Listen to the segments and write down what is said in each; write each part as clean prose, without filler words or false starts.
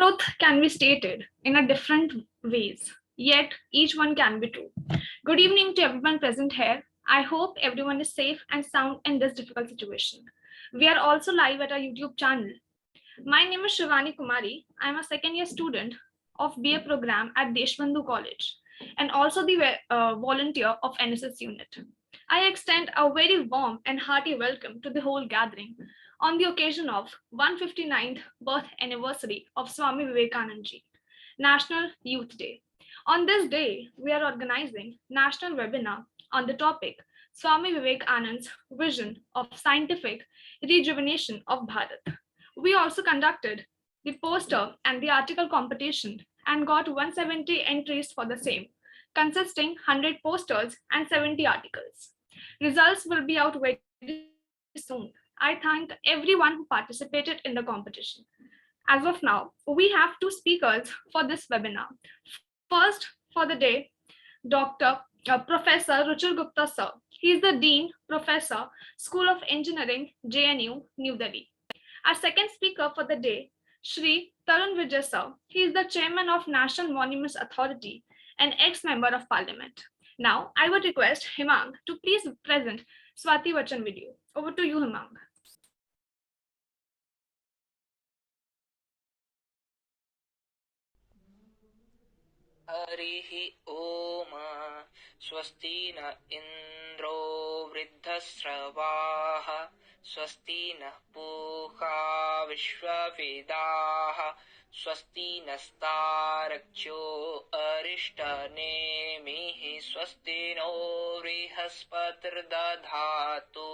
truth can be stated in a different ways, yet each one can be true. Good evening to everyone present here. I hope everyone is safe and sound in this difficult situation. We are also live at our YouTube channel. My name is Shivani Kumari. I am a second year student of BA program at Deshbandhu College and also the volunteer of NSS unit. I extend a very warm and hearty welcome to the whole gathering on the occasion of 159th birth anniversary of Swami Vivekananda Ji, National Youth Day. On this day, we are organizing national webinar on the topic Swami Vivekananda's vision of scientific rejuvenation of Bharat. We also conducted the poster and the article competition and got 170 entries for the same, consisting 100 posters and 70 articles. Results will be out very soon. I thank everyone who participated in the competition. As of now, we have two speakers for this webinar. First, for the day, Dr. Professor Ruchir Gupta sir. He is the Dean, Professor, School of Engineering, JNU, New Delhi. Our second speaker for the day, Shri Tarun Vijay sir. He is the Chairman of National Monuments Authority and ex-member of Parliament. Now, I would request Himang to please present Swati Vachan video. Over to you, Himang. हरिः ओम स्वस्ति न इन्द्रो वृद्धश्रवाः स्वस्ति नः पूषा विश्ववेदाः स्वस्ति नस्तार्क्ष्यो अरिष्टनेमिः स्वस्ति no बृहस्पतिर्दधातु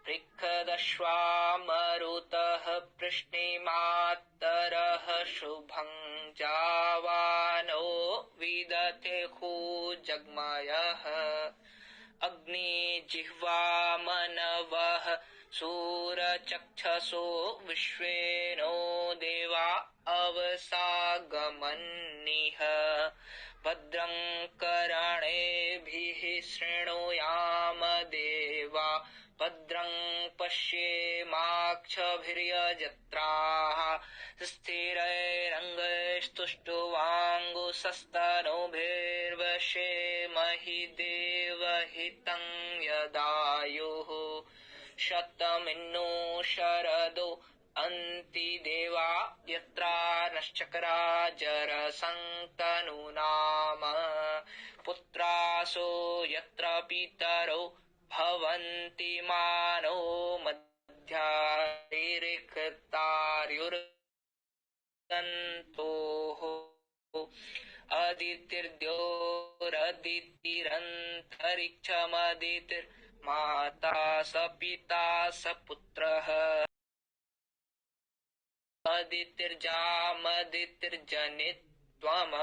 पृच्छदश्वामरुतः पृश्निमात्तरः शुभं जावानो विदते जग्मयः अग्निजिह्वामनवः सूरचक्षसो विश्वेनो देवा अवसागमन्निः भद्रं कर्णेभिः शृणुयाम देवा भद्रं पश्येमाक्षभिर्यजत्राः स्थिरैरङ्गैस्तुष्टुवाङ्गुसस्तनूभिर्वशेमहि देवहितं यदायुः शतमिन्नो शरदो अन्तिदेवा यत्रा नश्चक्राजरसन्तनूनाम पुत्रासो यत्र पितरो भवन्ति मानो मध्यारिक्तार्युर्गन्तोः अदितिर्द्योरदितिरन्तरिक्षमदितिर्माता स पिता स पुत्रः अदितिर्जामदितिर्जनित्वम्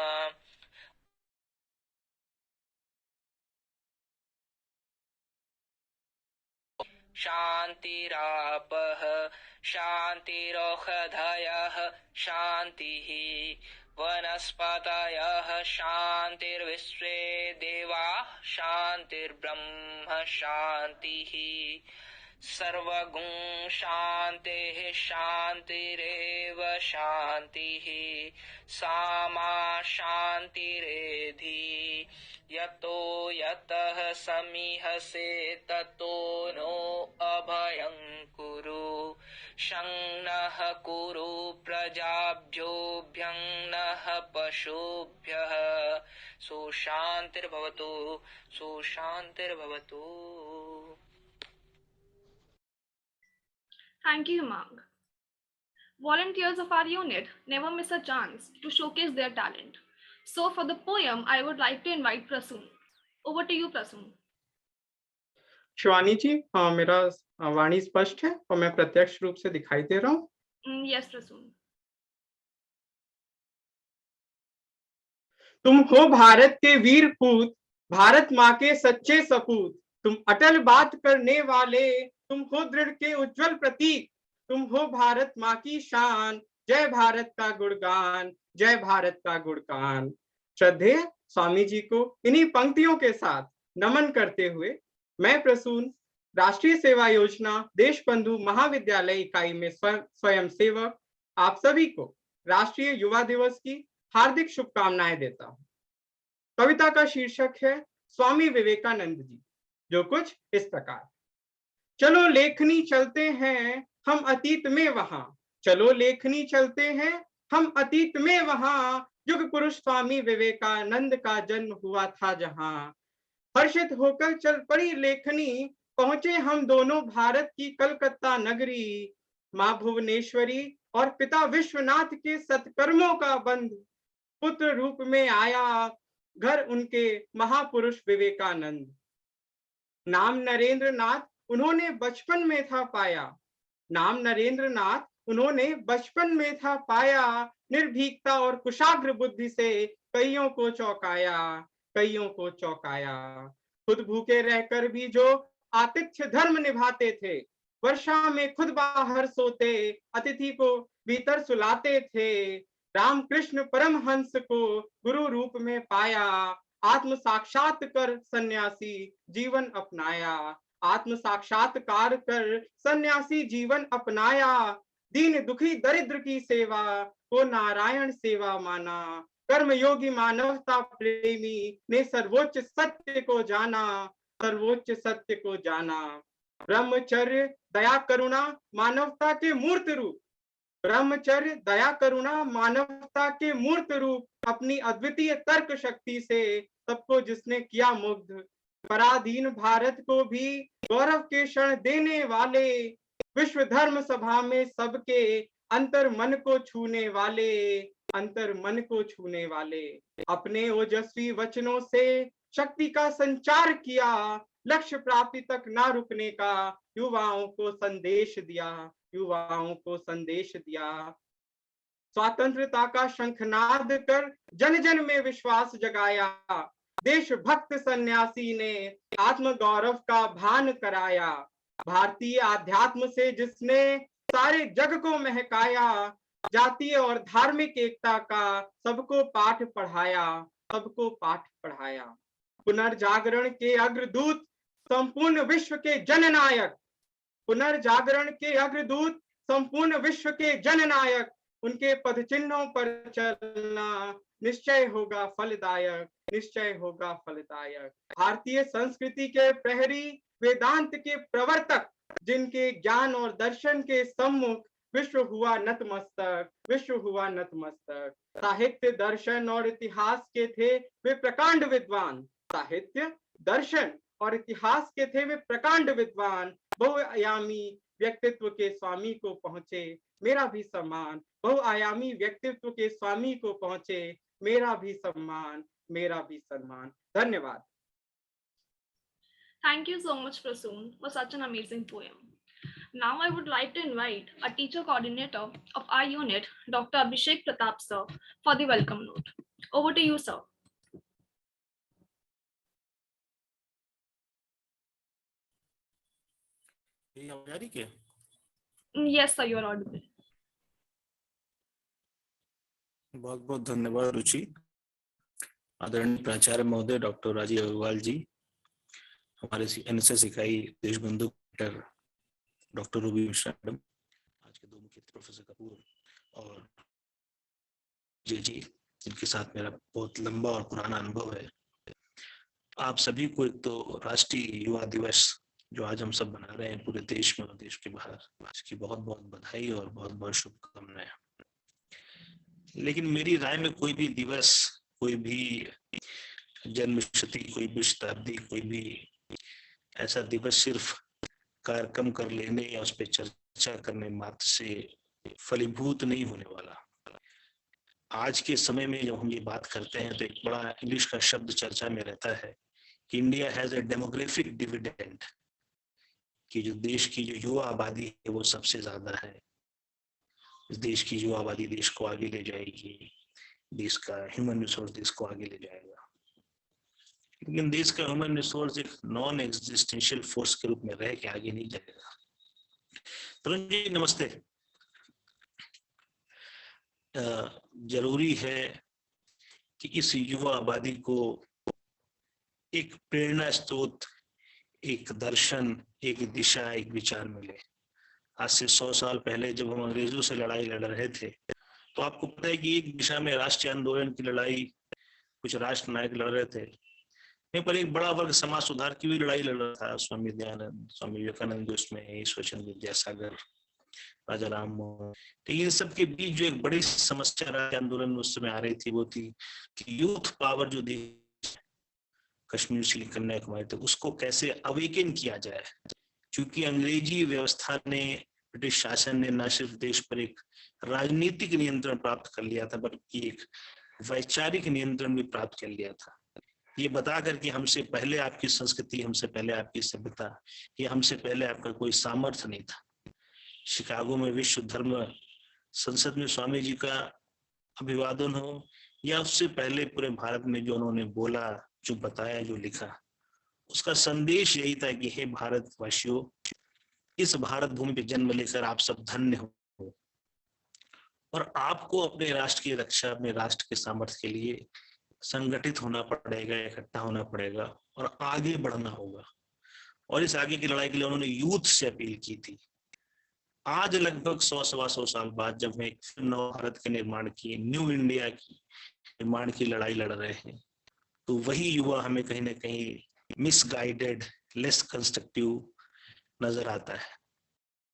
शान्तिरापः शान्तिरोषधयः शान्तिः वनस्पतयः शान्तिर्विश्वे देवाः शान्तिर्ब्रह्म शान्तिः सर्वगुण शान्तिः शान्तिरेव शान्तिः सामा शान्तिरेधि यतो यतः समीहसे ततो नो अभयं कुरु शं-नः कुरु प्रजाभ्योऽभ्यं नः पशुभ्यः सुशान्तिर्भवतु सुशान्तिर्भवतु. Thank you, Himang. Volunteers of our unit never miss a chance to showcase their talent. So for the poem, I would like to invite Prasoon. Over to you, Prasoon. Shivani जी, मेरा वाणी स्पष्ट है और मैं प्रत्यक्ष रूप से दिखाई दे रहा हूँ? Yes, Prasoon. तुम हो भारत के वीर पूत, भारत माँ के सच्चे सपूत, तुम अटल बात करने वाले, तुम हो दृढ़ के उज्जवल प्रतीक, तुम हो भारत माँ की शान, जय भारत का गुणगान, जय भारत का गुणगान। श्रद्धेय स्वामी जी को इन्हीं पंक्तियों के साथ नमन करते हुए मैं प्रसून राष्ट्रीय सेवा योजना देशबंधु महाविद्यालय इकाई में स्वयं सेवक आप सभी को राष्ट्रीय युवा दिवस की हार्दिक शुभकामनाएं देता हूं। कविता का शीर्षक है स्वामी विवेकानंद जी, जो कुछ इस प्रकार। चलो लेखनी चलते हैं हम अतीत में वहां, चलो लेखनी चलते हैं हम अतीत में वहां, युग पुरुष स्वामी विवेकानंद का जन्म हुआ था जहां। हर्षित होकर चल पड़ी लेखनी, पहुंचे हम दोनों भारत की कलकत्ता नगरी। माँ भुवनेश्वरी और पिता विश्वनाथ के सत्कर्मों का बंध पुत्र रूप में आया घर उनके महापुरुष विवेकानंद। नाम नरेंद्र नाथ उन्होंने बचपन में था पाया, नाम नरेंद्र नाथ उन्होंने बचपन में था पाया, निर्भीकता और कुशाग्र बुद्धि से कईयों को चौंकाया, कईयों को चौंकाया। खुद भूखे रहकर भी जो आतिथ्य धर्म निभाते थे, वर्षा में खुद बाहर सोते, अतिथि को भीतर सुलाते थे। रामकृष्ण परमहंस को गुरु रूप में पाया, आत्म साक्षात कर सन्यासी जीवन अपनाया, आत्म साक्षात्कार कर सन्यासी जीवन अपनाया। दीन दुखी दरिद्र की सेवा को नारायण सेवा माना, कर्मयोगी मानवता प्रेमी ने सर्वोच्च सत्य को जाना, सर्वोच्च सत्य को जाना। ब्रह्मचर्य दया करुणा मानवता के मूर्त रूप, ब्रह्मचर्य दया करुणा मानवता के मूर्त रूप, अपनी अद्वितीय तर्क शक्ति से सबको जिसने किया मुग्ध। पराधीन भारत को भी गौरव के क्षण देने वाले, विश्व धर्म सभा में सबके अंतर मन को छूने वाले, अंतर मन को छूने वाले। अपने ओजस्वी वचनों से शक्ति का संचार किया, लक्ष्य प्राप्ति तक ना रुकने का युवाओं को संदेश दिया, युवाओं को संदेश दिया। स्वतंत्रता का शंखनाद कर जन जन में विश्वास जगाया, देशभक्त सन्यासी ने आत्म गौरव का भान कराया। भारतीय आध्यात्म से जिसने सारे जग को महकाया, जातीय और धार्मिक एकता का सबको पाठ पढ़ाया, सबको पाठ पढ़ाया। पुनर्जागरण के अग्रदूत संपूर्ण विश्व के जननायक, पुनर्जागरण के अग्रदूत संपूर्ण विश्व के जननायक, उनके पद चिन्हों पर चलना निश्चय होगा फलदायक, निश्चय होगा फलदायक। भारतीय संस्कृति के प्रहरी, वेदांत के प्रवर्तक, जिनके ज्ञान और दर्शन के सम्मुख विश्व हुआ नतमस्तक, विश्व हुआ नतमस्तक। साहित्य दर्शन और इतिहास के थे वे प्रकांड विद्वान, साहित्य दर्शन और इतिहास के थे वे प्रकांड विद्वान। बहुआयामी व्यक्तित्व के स्वामी को पहुंचे मेरा भी सम्मान, बहुआयामी व्यक्तित्व के स्वामी को पहुंचे मेरा भी सम्मान, मेरा भी सम्मान। धन्यवाद। Thank you so much, Prasoon, for such an amazing poem. Now I would like to invite a teacher coordinator of our unit, Dr. Abhishek Pratap sir, for the welcome note. Over to you, sir. Yes, sir, you are audible. बहुत बहुत धन्यवाद रुचि। आदरणीय प्राचार्य महोदय doctor Rajiv Agarwal जी, हमारे NSS इकाई Deshbandhu doctor Ruby Mishra madam, आज के दो मुख्य प्रोफेसर कपूर और जी जिनके साथ मेरा बहुत लंबा और पुराना अनुभव है। आप सभी को एक तो राष्ट्रीय युवा दिवस जो आज हम सब मना रहे हैं पूरे देश में और देश के बाहर, इसकी बहुत बहुत बधाई और बहुत बहुत शुभकामनाएं। लेकिन मेरी राय में कोई भी दिवस, कोई भी जन्मशती, कोई भी शताब्दी, कोई भी ऐसा दिवस सिर्फ कार्यक्रम कर लेने या उस पर चर्चा करने मात्र से फलीभूत नहीं होने वाला। आज के समय में जब हम ये बात करते हैं तो एक बड़ा इंग्लिश का शब्द चर्चा में रहता है कि India has a demographic dividend, कि जो देश की जो युवा आबादी है वो सबसे ज्यादा है। इस देश की युवा आबादी देश को आगे ले जाएगी, देश का ह्यूमन रिसोर्स देश को आगे ले जाएगा। लेकिन देश का ह्यूमन रिसोर्स एक नॉन एग्जिस्टेंशियल फोर्स के रूप में रह के आगे नहीं जाएगा। तरुण जी नमस्ते। जरूरी है कि इस युवा आबादी को एक प्रेरणा स्रोत, एक दर्शन, एक दिशा, एक विचार मिले। आज से 100 साल पहले जब हम अंग्रेजों से लड़ाई लड़ रहे थे तो आपको पता है कि एक दिशा में राष्ट्रीय आंदोलन की लड़ाई कुछ राष्ट्र नायक लड़ रहे थे, नहीं, पर एक बड़ा वर्ग समाज सुधार की भी लड़ाई लड़ रहा था। स्वामी दयानंद, स्वामी विवेकानंद, उसमें ईश्वरचंद्र विद्यासागर, राजा राम मोहन। तो इन सब के बीच जो एक बड़ी समस्या राष्ट्रीय आंदोलन में उस समय आ रही थी वो थी कि यूथ पावर जो कश्मीर से कन्याकुमारी तक, उसको कैसे अवेकन किया जाए। क्योंकि अंग्रेजी व्यवस्था ने, ब्रिटिश शासन ने न सिर्फ देश पर एक राजनीतिक नियंत्रण प्राप्त कर लिया था, बल्कि एक वैचारिक नियंत्रण भी प्राप्त कर लिया था। ये बता करके हमसे पहले आपकी संस्कृति, हमसे पहले आपकी सभ्यता, ये हमसे पहले आपका कोई सामर्थ्य नहीं था। शिकागो में विश्व धर्म संसद में स्वामी जी का अभिवादन हो या उससे पहले पूरे भारत में जो उन्होंने बोला, जो बताया, जो लिखा, उसका संदेश यही था कि हे भारतवासियों, इस भारत भूमि पे जन्म लेकर आप सब धन्य हो और आपको अपने राष्ट्र की रक्षा, अपने राष्ट्र के सामर्थ्य के लिए संगठित होना पड़ेगा, इकट्ठा होना पड़ेगा और आगे बढ़ना होगा। और इस आगे की लड़ाई के लिए उन्होंने यूथ से अपील की थी। आज लगभग 100-125 साल बाद जब हम नव भारत के निर्माण की, न्यू इंडिया की निर्माण की लड़ाई लड़ रहे हैं, तो वही युवा हमें कहीं ना कहीं मिसगाइडेड, लेस कंस्ट्रक्टिव नजर आता है।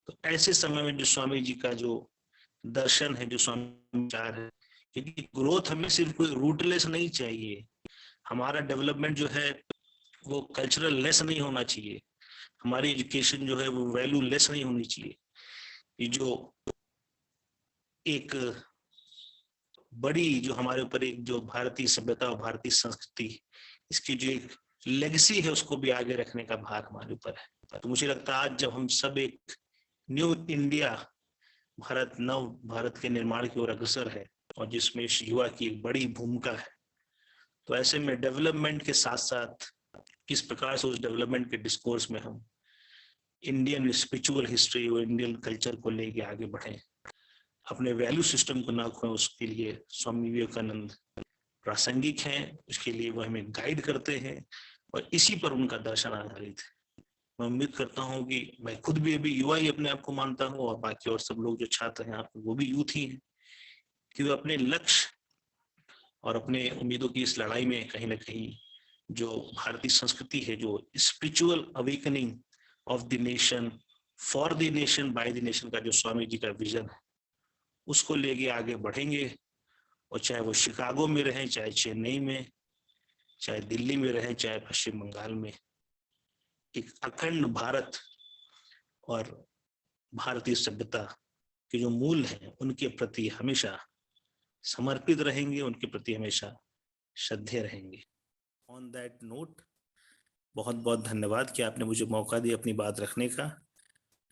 तो ऐसे समय में जो स्वामी जी का जो दर्शन है, जो स्वामी विचार है, क्योंकि ग्रोथ हमें सिर्फ कोई रूटलेस नहीं चाहिए, हमारा डेवलपमेंट जो है वो कल्चरल लेस नहीं होना चाहिए, हमारी एजुकेशन जो है वो वैल्यू लेस नहीं होनी चाहिए। ये जो एक बड़ी जो हमारे ऊपर एक जो भारतीय सभ्यता और भारतीय संस्कृति, इसकी जो एक लेगेसी है उसको भी आगे रखने का भार हमारे ऊपर है। तो मुझे लगता है आज जब हम सब एक न्यू इंडिया, भारत, नव भारत के निर्माण की ओर अग्रसर है और जिसमें युवा की एक बड़ी भूमिका है, तो ऐसे में डेवलपमेंट के साथ साथ किस प्रकार से उस डेवलपमेंट के डिस्कोर्स में हम इंडियन स्पिरिचुअल हिस्ट्री और इंडियन कल्चर को लेके आगे बढ़े, अपने वैल्यू सिस्टम को ना खोएं, उसके लिए स्वामी विवेकानंद प्रासंगिक हैं, उसके लिए वो हमें गाइड करते हैं और इसी पर उनका दर्शन आधारित है। मैं उम्मीद करता हूँ कि मैं खुद भी अभी युवा ही अपने आप को मानता हूँ और बाकी और सब लोग जो छात्र हैं यहाँ पे वो भी यूथ ही हैं, कि वो अपने लक्ष्य और अपने उम्मीदों की इस लड़ाई में कहीं ना कहीं जो भारतीय संस्कृति है, जो spiritual awakening of the nation, for the nation, by the nation का जो स्वामी जी का विजन है, उसको लेके आगे बढ़ेंगे। और चाहे वो शिकागो में रहें, चाहे चेन्नई में, चाहे दिल्ली में रहें, चाहे पश्चिम बंगाल में, एक अखंड भारत और भारतीय सभ्यता के जो मूल हैं उनके प्रति हमेशा समर्पित रहेंगे, उनके प्रति हमेशा श्रद्धेय रहेंगे। ऑन दैट नोट, बहुत बहुत धन्यवाद कि आपने मुझे मौका दिया अपनी बात रखने का।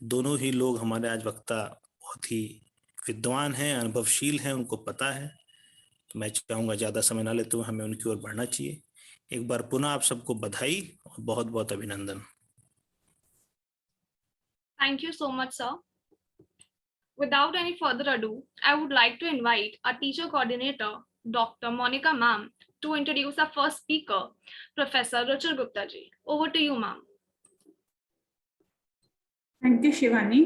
दोनों ही लोग हमारे आज वक्ता बहुत ही विद्वान हैं, अनुभवशील हैं, उनको पता है। तो मैं चाहूँगा ज़्यादा समय ना लेते हुए हमें उनकी ओर बढ़ना चाहिए। एक बार पुनः आप सबको बधाई और बहुत बहुत अभिनंदन। Thank you so much, sir. Without any further ado, I would like to invite our teacher coordinator, Dr. Monica ma'am, to introduce our first speaker, Professor Ruchir Gupta ji. Over to you, ma'am. Thank you, Shivani.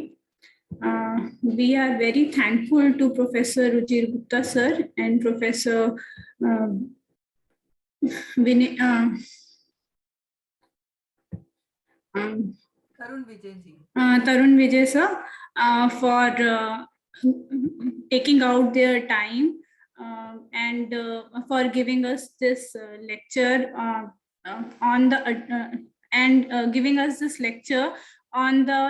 We are very thankful to Professor Ruchir Gupta sir and Professor Tarun Vijay sir for taking out their time and for giving us this lecture on the and giving us this lecture on the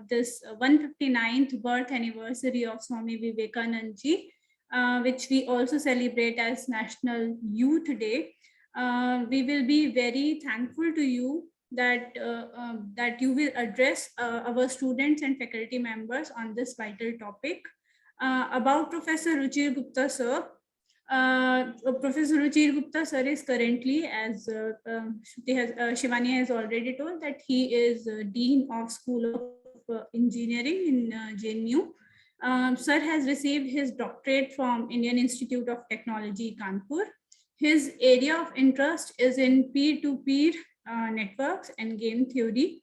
this 159th birth anniversary of Swami Vivekanand ji, which we also celebrate as National Youth Day. We will be very thankful to you that that you will address our students and faculty members on this vital topic. About Professor Ruchir Gupta sir. Professor Ruchir Gupta sir is currently, as Shivani has already told, that he is Dean of School of Engineering in JNU. Sir has received his doctorate from Indian Institute of Technology, Kanpur. His area of interest is in peer-to-peer networks and game theory.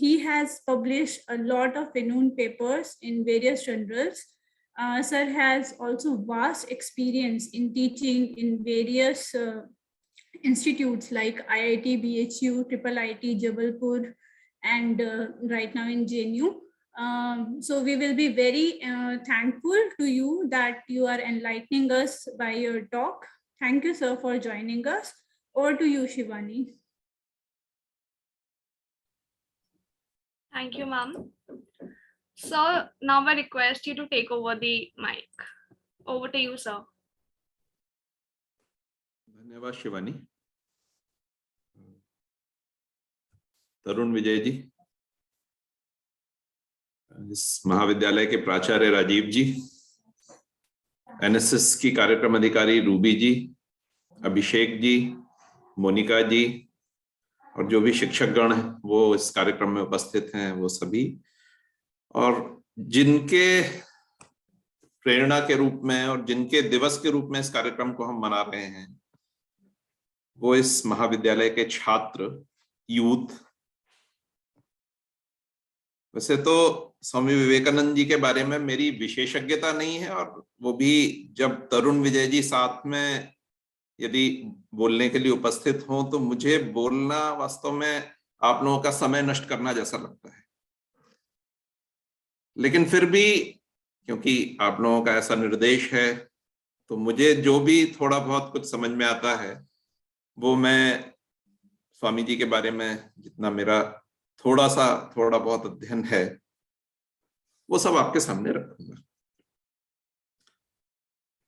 He has published a lot of renowned papers in various journals. Sir has also vast experience in teaching in various institutes like IIT, BHU, IIIT, Jabalpur, and right now in JNU. So we will be very thankful to you that you are enlightening us by your talk. Thank you, sir, for joining us. Over to you, Shivani. Thank you, ma'am. So now I request you to take over the mic. Over to you, sir. धन्यवाद शिवानी। तरुण विजय जी, इस महाविद्यालय के प्राचार्य राजीव जी, NSS की कार्यक्रम अधिकारी Ruby जी, अभिषेक जी, मोनिका जी और जो भी शिक्षकगण हैं वो इस कार्यक्रम में उपस्थित हैं, वो सभी, और जिनके प्रेरणा के रूप में और जिनके दिवस के रूप में इस कार्यक्रम को हम मना रहे हैं, वो इस महाविद्यालय के छात्र, यूथ। वैसे तो स्वामी विवेकानंद जी के बारे में मेरी विशेषज्ञता नहीं है, और वो भी जब तरुण विजय जी साथ में यदि बोलने के लिए उपस्थित हों तो मुझे बोलना वास्तव में आप लोगों का समय नष्ट करना जैसा लगता है। लेकिन फिर भी क्योंकि आप लोगों का ऐसा निर्देश है, तो मुझे जो भी थोड़ा बहुत कुछ समझ में आता है वो मैं स्वामी जी के बारे में जितना मेरा थोड़ा बहुत अध्ययन है वो सब आपके सामने रखूंगा।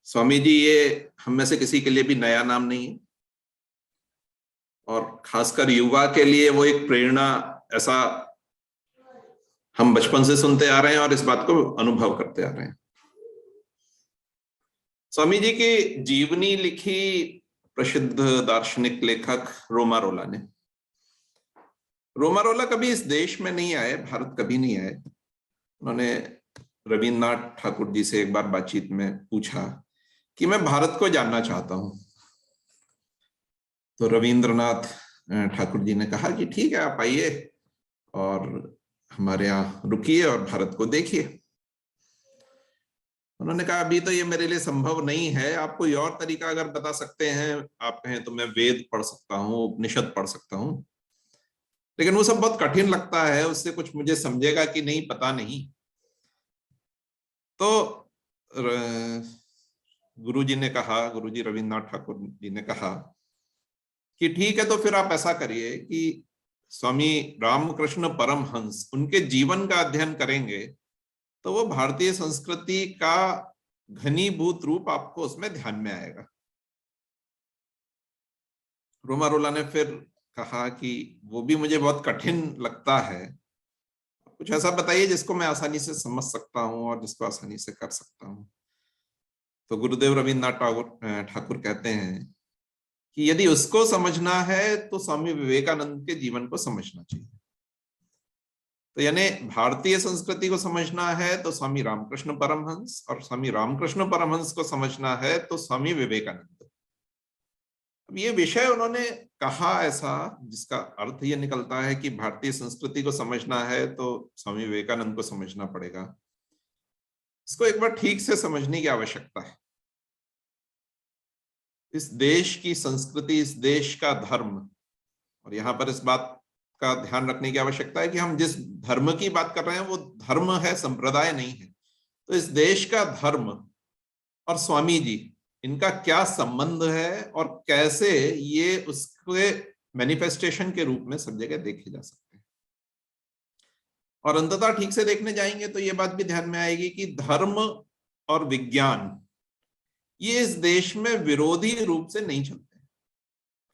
स्वामी जी ये हम में से किसी के लिए भी नया नाम नहीं है, और खासकर युवा के लिए वो एक प्रेरणा, ऐसा हम बचपन से सुनते आ रहे हैं और इस बात को अनुभव करते आ रहे हैं। स्वामी जी की जीवनी लिखी प्रसिद्ध दार्शनिक लेखक रोमारोला ने। रोमारोला कभी इस देश में नहीं आए, भारत कभी नहीं आए। उन्होंने रविन्द्रनाथ ठाकुर जी से एक बार बातचीत में पूछा कि मैं भारत को जानना चाहता हूं, तो रविन्द्रनाथ ठाकुर जी ने कहा कि ठीक है, आप आइए और हमारे यहाँ रुकिए और भारत को देखिए। उन्होंने कहा अभी तो ये मेरे लिए संभव नहीं है, आप कोई और तरीका अगर बता सकते हैं, आप कहें तो मैं वेद पढ़ सकता हूँ, उपनिषद पढ़ सकता हूँ, लेकिन वो सब बहुत कठिन लगता है, उससे कुछ मुझे समझेगा कि नहीं पता नहीं। तो गुरुजी ने कहा, गुरुजी रविन्द्रनाथ ठाकुर जी ने कहा कि ठीक है, तो फिर आप ऐसा करिए कि स्वामी रामकृष्ण परमहंस, उनके जीवन का अध्ययन करेंगे तो वो भारतीय संस्कृति का घनीभूत रूप आपको उसमें ध्यान में आएगा। रोमारोला ने फिर कहा कि वो भी मुझे बहुत कठिन लगता है, कुछ ऐसा बताइए जिसको मैं आसानी से समझ सकता हूँ और जिसको आसानी से कर सकता हूँ। तो गुरुदेव रविन्द्रनाथ ठाकुर कहते हैं कि यदि उसको समझना है तो स्वामी विवेकानंद के जीवन को समझना चाहिए। तो यानी भारतीय संस्कृति को समझना है तो स्वामी रामकृष्ण परमहंस, और स्वामी रामकृष्ण परमहंस को समझना है तो स्वामी विवेकानंद। अब ये विषय उन्होंने कहा ऐसा जिसका अर्थ ये निकलता है कि भारतीय संस्कृति को समझना है तो स्वामी विवेकानंद को समझना पड़ेगा। इसको एक बार ठीक से समझने की आवश्यकता है। इस देश की संस्कृति, इस देश का धर्म, और यहाँ पर इस बात का ध्यान रखने की आवश्यकता है कि हम जिस धर्म की बात कर रहे हैं वो धर्म है, संप्रदाय नहीं है। तो इस देश का धर्म और स्वामी जी, इनका क्या संबंध है और कैसे ये उसके मैनिफेस्टेशन के रूप में सब जगह देखे जा सकते हैं। और अंततः ठीक से देखने जाएंगे तो ये बात भी ध्यान में आएगी कि धर्म और विज्ञान ये इस देश में विरोधी रूप से नहीं चलते।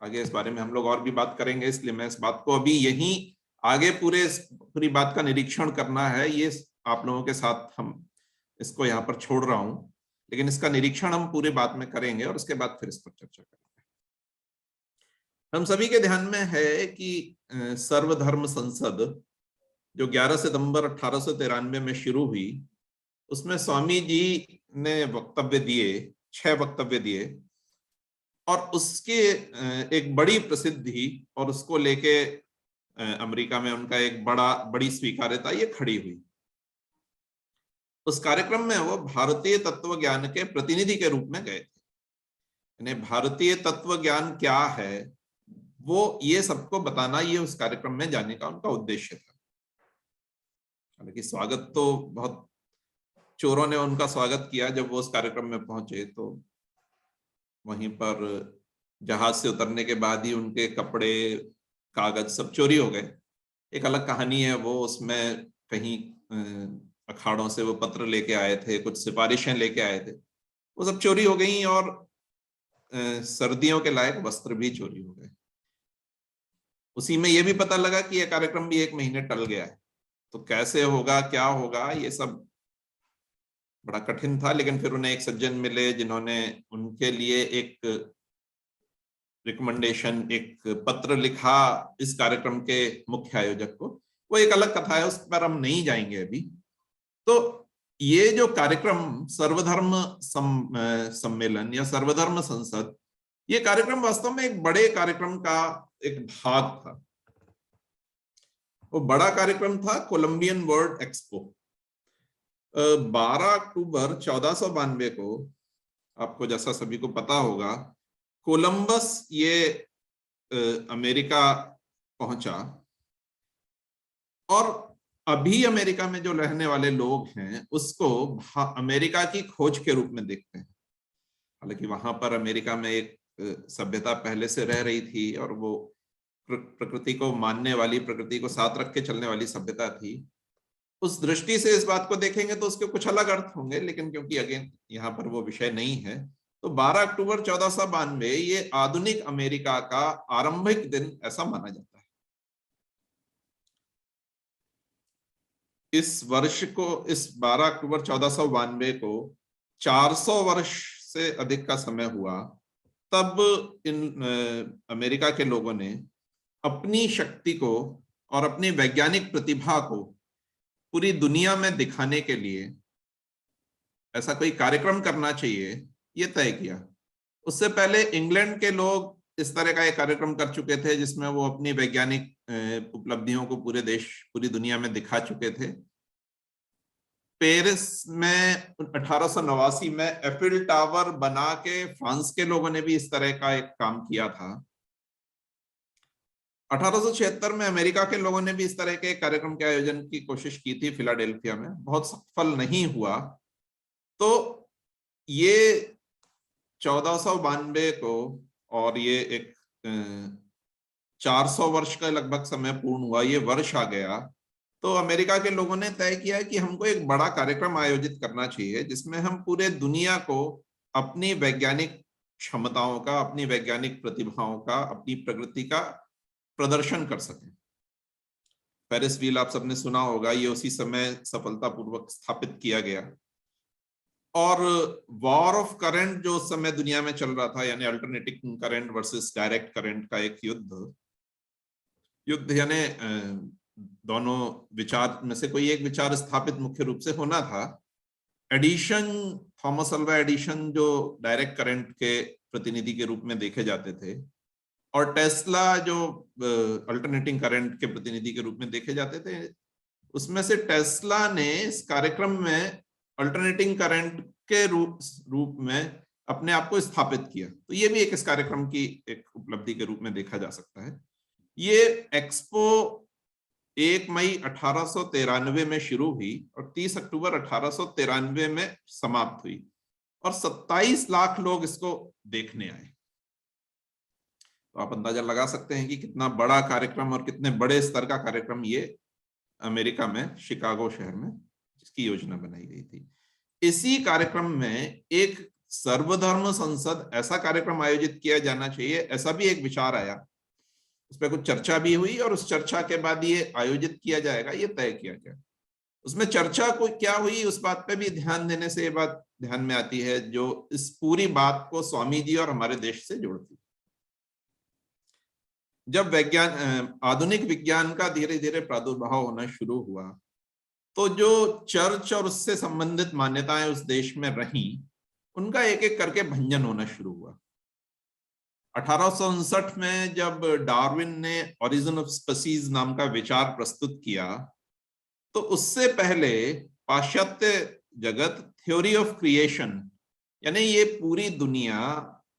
आगे इस बारे में हम लोग और भी बात करेंगे, इसलिए मैं इस बात को अभी यहीं आगे पूरी बात का निरीक्षण करना है, ये आप लोगों के साथ हम इसको यहाँ पर छोड़ रहा हूं, लेकिन इसका निरीक्षण हम पूरे बात में करेंगे और उसके बाद फिर इस पर चर्चा करेंगे। हम सभी के ध्यान में है कि सर्वधर्म संसद जो 11 सितंबर 1893 में शुरू हुई, उसमें स्वामी जी ने वक्तव्य दिए, 6 वक्तव्य दिए, और उसके एक बड़ी प्रसिद्धि और उसको लेके अमेरिका में उनका एक बड़ी स्वीकार्यता ये खड़ी हुई। उस कार्यक्रम में वो भारतीय तत्व ज्ञान के प्रतिनिधि के रूप में गए थे। यानी भारतीय तत्व ज्ञान क्या है वो ये सबको बताना, ये उस कार्यक्रम में जाने का उनका उद्देश्य था। हालांकि स्वागत तो बहुत चोरों ने उनका स्वागत किया। जब वो उस कार्यक्रम में पहुंचे तो वहीं पर जहाज से उतरने के बाद ही उनके कपड़े, कागज सब चोरी हो गए। एक अलग कहानी है वो, उसमें कहीं अखाड़ों से वो पत्र लेके आए थे, कुछ सिफारिशें लेके आए थे, वो सब चोरी हो गई और सर्दियों के लायक वस्त्र भी चोरी हो गए। उसी में ये भी पता लगा कि ये कार्यक्रम भी 1 महीने टल गया है। तो कैसे होगा, क्या होगा, ये सब बड़ा कठिन था। लेकिन फिर उन्हें एक सज्जन मिले जिन्होंने उनके लिए एक रिकमेंडेशन, एक पत्र लिखा इस कार्यक्रम के मुख्य आयोजक को। वो एक अलग कथा है, उस पर हम नहीं जाएंगे अभी। तो ये जो कार्यक्रम सर्वधर्म सम्मेलन या सर्वधर्म संसद, ये कार्यक्रम वास्तव में एक बड़े कार्यक्रम का एक भाग था। वो बड़ा कार्यक्रम था कोलंबियन वर्ल्ड एक्सपो। 12 अक्टूबर 1492 को, आपको जैसा सभी को पता होगा, कोलंबस ये अमेरिका पहुंचा। और अभी अमेरिका में जो रहने वाले लोग हैं उसको अमेरिका की खोज के रूप में देखते हैं। हालांकि वहां पर अमेरिका में एक सभ्यता पहले से रह रही थी और वो प्रकृति को मानने वाली, प्रकृति को साथ रख के चलने वाली सभ्यता थी। उस दृष्टि से इस बात को देखेंगे तो उसके कुछ अलग अर्थ होंगे, लेकिन क्योंकि अगेन यहाँ पर वो विषय नहीं है, तो 12 अक्टूबर 1492 ये आधुनिक अमेरिका का आरंभिक दिन ऐसा माना जाता है। इस वर्ष को, इस 12 अक्टूबर 1492 को 400 वर्ष से अधिक का समय हुआ। तब इन अमेरिका के लोगों ने अपनी शक्ति को और अपनी वैज्ञानिक प्रतिभा को पूरी दुनिया में दिखाने के लिए ऐसा कोई कार्यक्रम करना चाहिए, ये तय किया। उससे पहले इंग्लैंड के लोग इस तरह का एक कार्यक्रम कर चुके थे जिसमें वो अपनी वैज्ञानिक उपलब्धियों को पूरी दुनिया में दिखा चुके थे। पेरिस में 1889 में एफिल टावर बना के फ्रांस के लोगों ने भी इस तरह का एक काम किया था। 1876 में अमेरिका के लोगों ने भी इस तरह के कार्यक्रम के आयोजन की कोशिश की थी फिलाडेल्फिया में, बहुत सफल नहीं हुआ। तो ये 1492 को और ये एक 400 वर्ष का लगभग समय पूर्ण हुआ, ये वर्ष आ गया। तो अमेरिका के लोगों ने तय किया कि हमको एक बड़ा कार्यक्रम आयोजित करना चाहिए जिसमें हम पूरे दुनिया को अपनी वैज्ञानिक क्षमताओं का, अपनी वैज्ञानिक प्रतिभाओं का, अपनी प्रकृति का प्रदर्शन कर सकें। पेरिस व्हील आप सबने सुना होगा, ये उसी समय सफलतापूर्वक स्थापित किया गया। और वॉर ऑफ करंट जो उस समय दुनिया में चल रहा था, यानी alternating current versus direct current का एक युद्ध यानी दोनों विचार में से कोई एक विचार स्थापित मुख्य रूप से होना था। एडिशन, थॉमस अल्वा एडिशन जो डायरेक्ट करंट के प्रतिनिधि के रूप में देखे जाते थे, और टेस्ला जो अल्टरनेटिंग करंट के प्रतिनिधि के रूप में देखे जाते थे। उसमें से टेस्ला ने इस कार्यक्रम में अल्टरनेटिंग करंट के रूप में अपने आप को स्थापित किया। तो ये भी एक इस कार्यक्रम की एक उपलब्धि के रूप में देखा जा सकता है। ये एक्सपो 1 मई 1893 में शुरू हुई और 30 अक्टूबर 1893 में समाप्त हुई और 27 लाख लोग इसको देखने आए। तो आप अंदाजा लगा सकते हैं कि कितना बड़ा कार्यक्रम और कितने बड़े स्तर का कार्यक्रम ये अमेरिका में, शिकागो शहर में इसकी योजना बनाई गई थी। इसी कार्यक्रम में एक सर्वधर्म संसद, ऐसा कार्यक्रम आयोजित किया जाना चाहिए, ऐसा भी एक विचार आया। उस पर कुछ चर्चा भी हुई और उस चर्चा के बाद ये आयोजित किया जाएगा, ये तय किया गया। उसमें चर्चा को क्या हुई उस बात पे भी ध्यान देने से ये बात ध्यान में आती है जो इस पूरी बात को स्वामी जी और हमारे देश से जोड़ती है। जब आधुनिक विज्ञान का धीरे धीरे प्रादुर्भाव होना शुरू हुआ तो जो चर्च और उससे संबंधित मान्यताएं उस देश में रहीं, उनका एक एक करके भंजन होना शुरू हुआ। 1859 में जब डार्विन ने ओरिजिन ऑफ स्पीसीज नाम का विचार प्रस्तुत किया, तो उससे पहले पाश्चात्य जगत थ्योरी ऑफ क्रिएशन, यानी ये पूरी दुनिया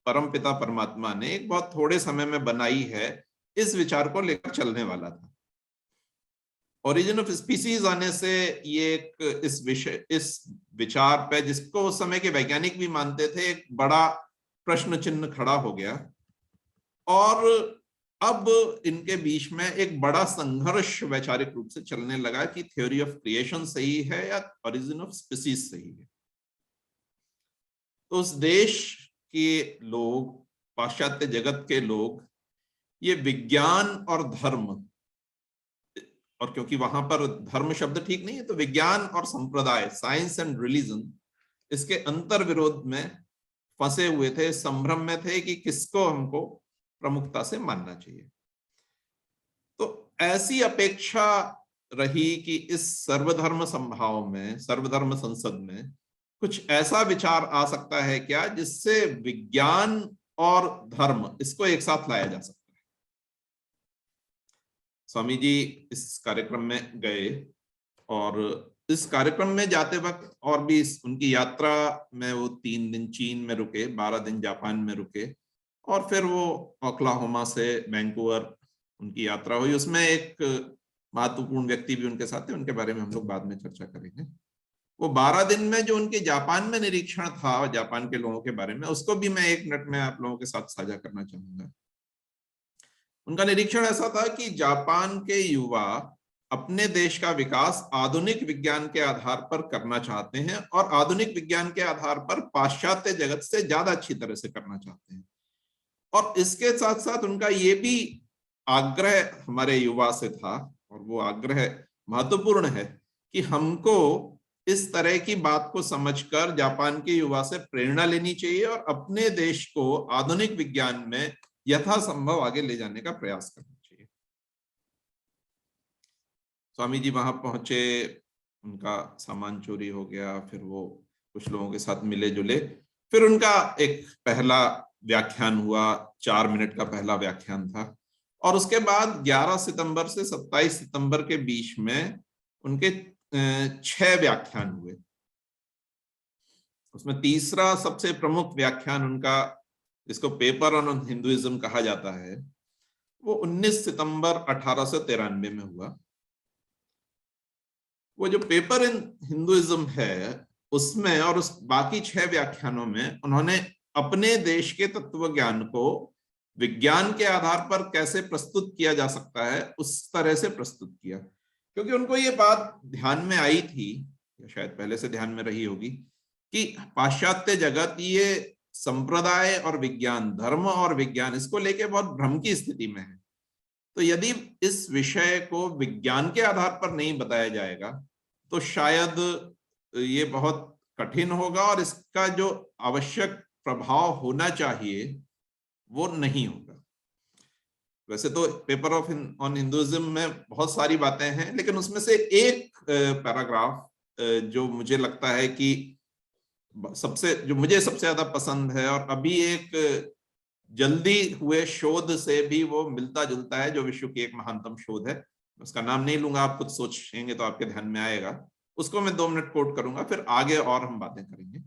परमपिता परमात्मा ने एक बहुत थोड़े समय में बनाई है, इस विचार को लेकर चलने वाला था। ओरिजिन ऑफ स्पीसीज आने से ये एक इस विचार पे, जिसको उस समय के वैज्ञानिक भी मानते थे, एक बड़ा प्रश्न चिन्ह खड़ा हो गया। और अब इनके बीच में एक बड़ा संघर्ष वैचारिक रूप से चलने लगा कि थ्योरी ऑफ क्रिएशन सही है या ओरिजिन ऑफ स्पीसीज सही है। तो उस देश के लोग, पाश्चात्य जगत के लोग, ये विज्ञान और धर्म, और क्योंकि वहां पर धर्म शब्द ठीक नहीं है, तो विज्ञान और संप्रदाय, साइंस एंड रिलीजन, इसके अंतर विरोध में फंसे हुए थे, संभ्रम में थे कि किसको हमको प्रमुखता से मानना चाहिए। तो ऐसी अपेक्षा रही कि इस सर्वधर्म संभाव में, सर्वधर्म संसद में कुछ ऐसा विचार आ सकता है क्या जिससे विज्ञान और धर्म, इसको एक साथ लाया जा सकता है। स्वामी जी इस कार्यक्रम में गए, और इस कार्यक्रम में जाते वक्त और भी उनकी यात्रा में वो 3 दिन चीन में रुके, 12 दिन जापान में रुके, और फिर वो ओक्लाहोमा से वैंकूवर उनकी यात्रा हुई। उसमें एक महत्वपूर्ण व्यक्ति भी उनके साथ थे, उनके बारे में हम लोग बाद में चर्चा करेंगे। वो 12 दिन में जो उनके जापान में निरीक्षण था, जापान के लोगों के बारे में, उसको भी मैं 1 मिनट में आप लोगों के साथ साझा करना चाहूंगा। उनका निरीक्षण ऐसा था कि जापान के युवा अपने देश का विकास आधुनिक विज्ञान के आधार पर करना चाहते हैं, और आधुनिक विज्ञान के आधार पर पाश्चात्य जगत से ज्यादा अच्छी तरह से करना चाहते हैं। और इसके साथ साथ उनका ये भी आग्रह हमारे युवा से था, और वो आग्रह महत्वपूर्ण है कि हमको इस तरह की बात को समझकर जापान के युवा से प्रेरणा लेनी चाहिए और अपने देश को आधुनिक विज्ञान में यथासंभव आगे ले जाने का प्रयास करना चाहिए। स्वामी जी वहां पहुंचे, उनका सामान चोरी हो गया, फिर वो कुछ लोगों के साथ मिले जुले, फिर उनका एक पहला व्याख्यान हुआ, 4 मिनट का पहला व्याख्यान था, और उसके बाद 11 सितंबर से 27 सितंबर के बीच में उनके 6 व्याख्यान हुए। उसमें तीसरा सबसे प्रमुख व्याख्यान उनका, जिसको पेपर ऑन हिंदुइज्म कहा जाता है, वो 19 सितंबर 1893 में हुआ। वो जो पेपर इन हिंदुइज्म है उसमें और उस बाकी 6 व्याख्यानों में उन्होंने अपने देश के तत्व ज्ञान को विज्ञान के आधार पर कैसे प्रस्तुत किया जा सकता है उस तरह से प्रस्तुत किया। क्योंकि उनको ये बात ध्यान में आई थी, या शायद पहले से ध्यान में रही होगी, कि पाश्चात्य जगत ये संप्रदाय और विज्ञान, धर्म और विज्ञान, इसको लेके बहुत भ्रम की स्थिति में है। तो यदि इस विषय को विज्ञान के आधार पर नहीं बताया जाएगा तो शायद ये बहुत कठिन होगा, और इसका जो आवश्यक प्रभाव होना चाहिए वो नहीं होगा। वैसे तो पेपर ऑन हिंदुइज्म में बहुत सारी बातें हैं, लेकिन उसमें से एक पैराग्राफ जो मुझे लगता है कि जो मुझे सबसे ज्यादा पसंद है, और अभी एक जल्दी हुए शोध से भी वो मिलता जुलता है, जो विश्व की एक महानतम शोध है, उसका नाम नहीं लूंगा, आप खुद सोचेंगे तो आपके ध्यान में आएगा, उसको मैं 2 मिनट कोट करूंगा, फिर आगे और हम बातें करेंगे।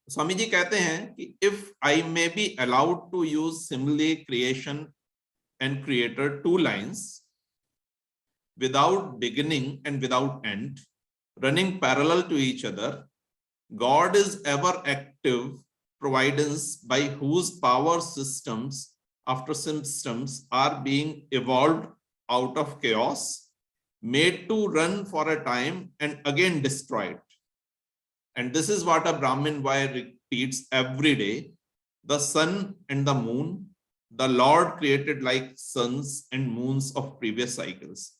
स्वामी जी कहते हैं कि if I may be allowed to use simile creation and creator 2 lines without beginning and without end, running parallel to each other, God is ever active providence by whose power systems after systems are being evolved out of chaos, made to run for a time and again destroyed. And this is what a Brahmin boy repeats every day: the sun and the moon, the Lord created like suns and moons of previous cycles.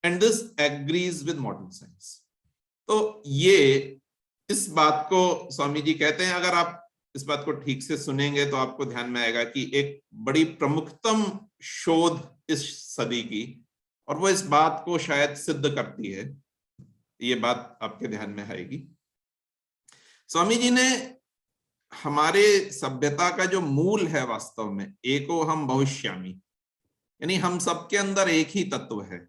And this agrees with modern science. तो ये इस बात को स्वामी जी कहते हैं, अगर आप इस बात को ठीक से सुनेंगे तो आपको ध्यान में आएगा कि एक बड़ी प्रमुखतम शोध इस सदी की, और वो इस बात को शायद सिद्ध करती है, ये बात आपके ध्यान में आएगी। स्वामी जी ने हमारे सभ्यता का जो मूल है, वास्तव में एको हम बहुश्यामी, यानी हम सबके अंदर एक ही तत्व है,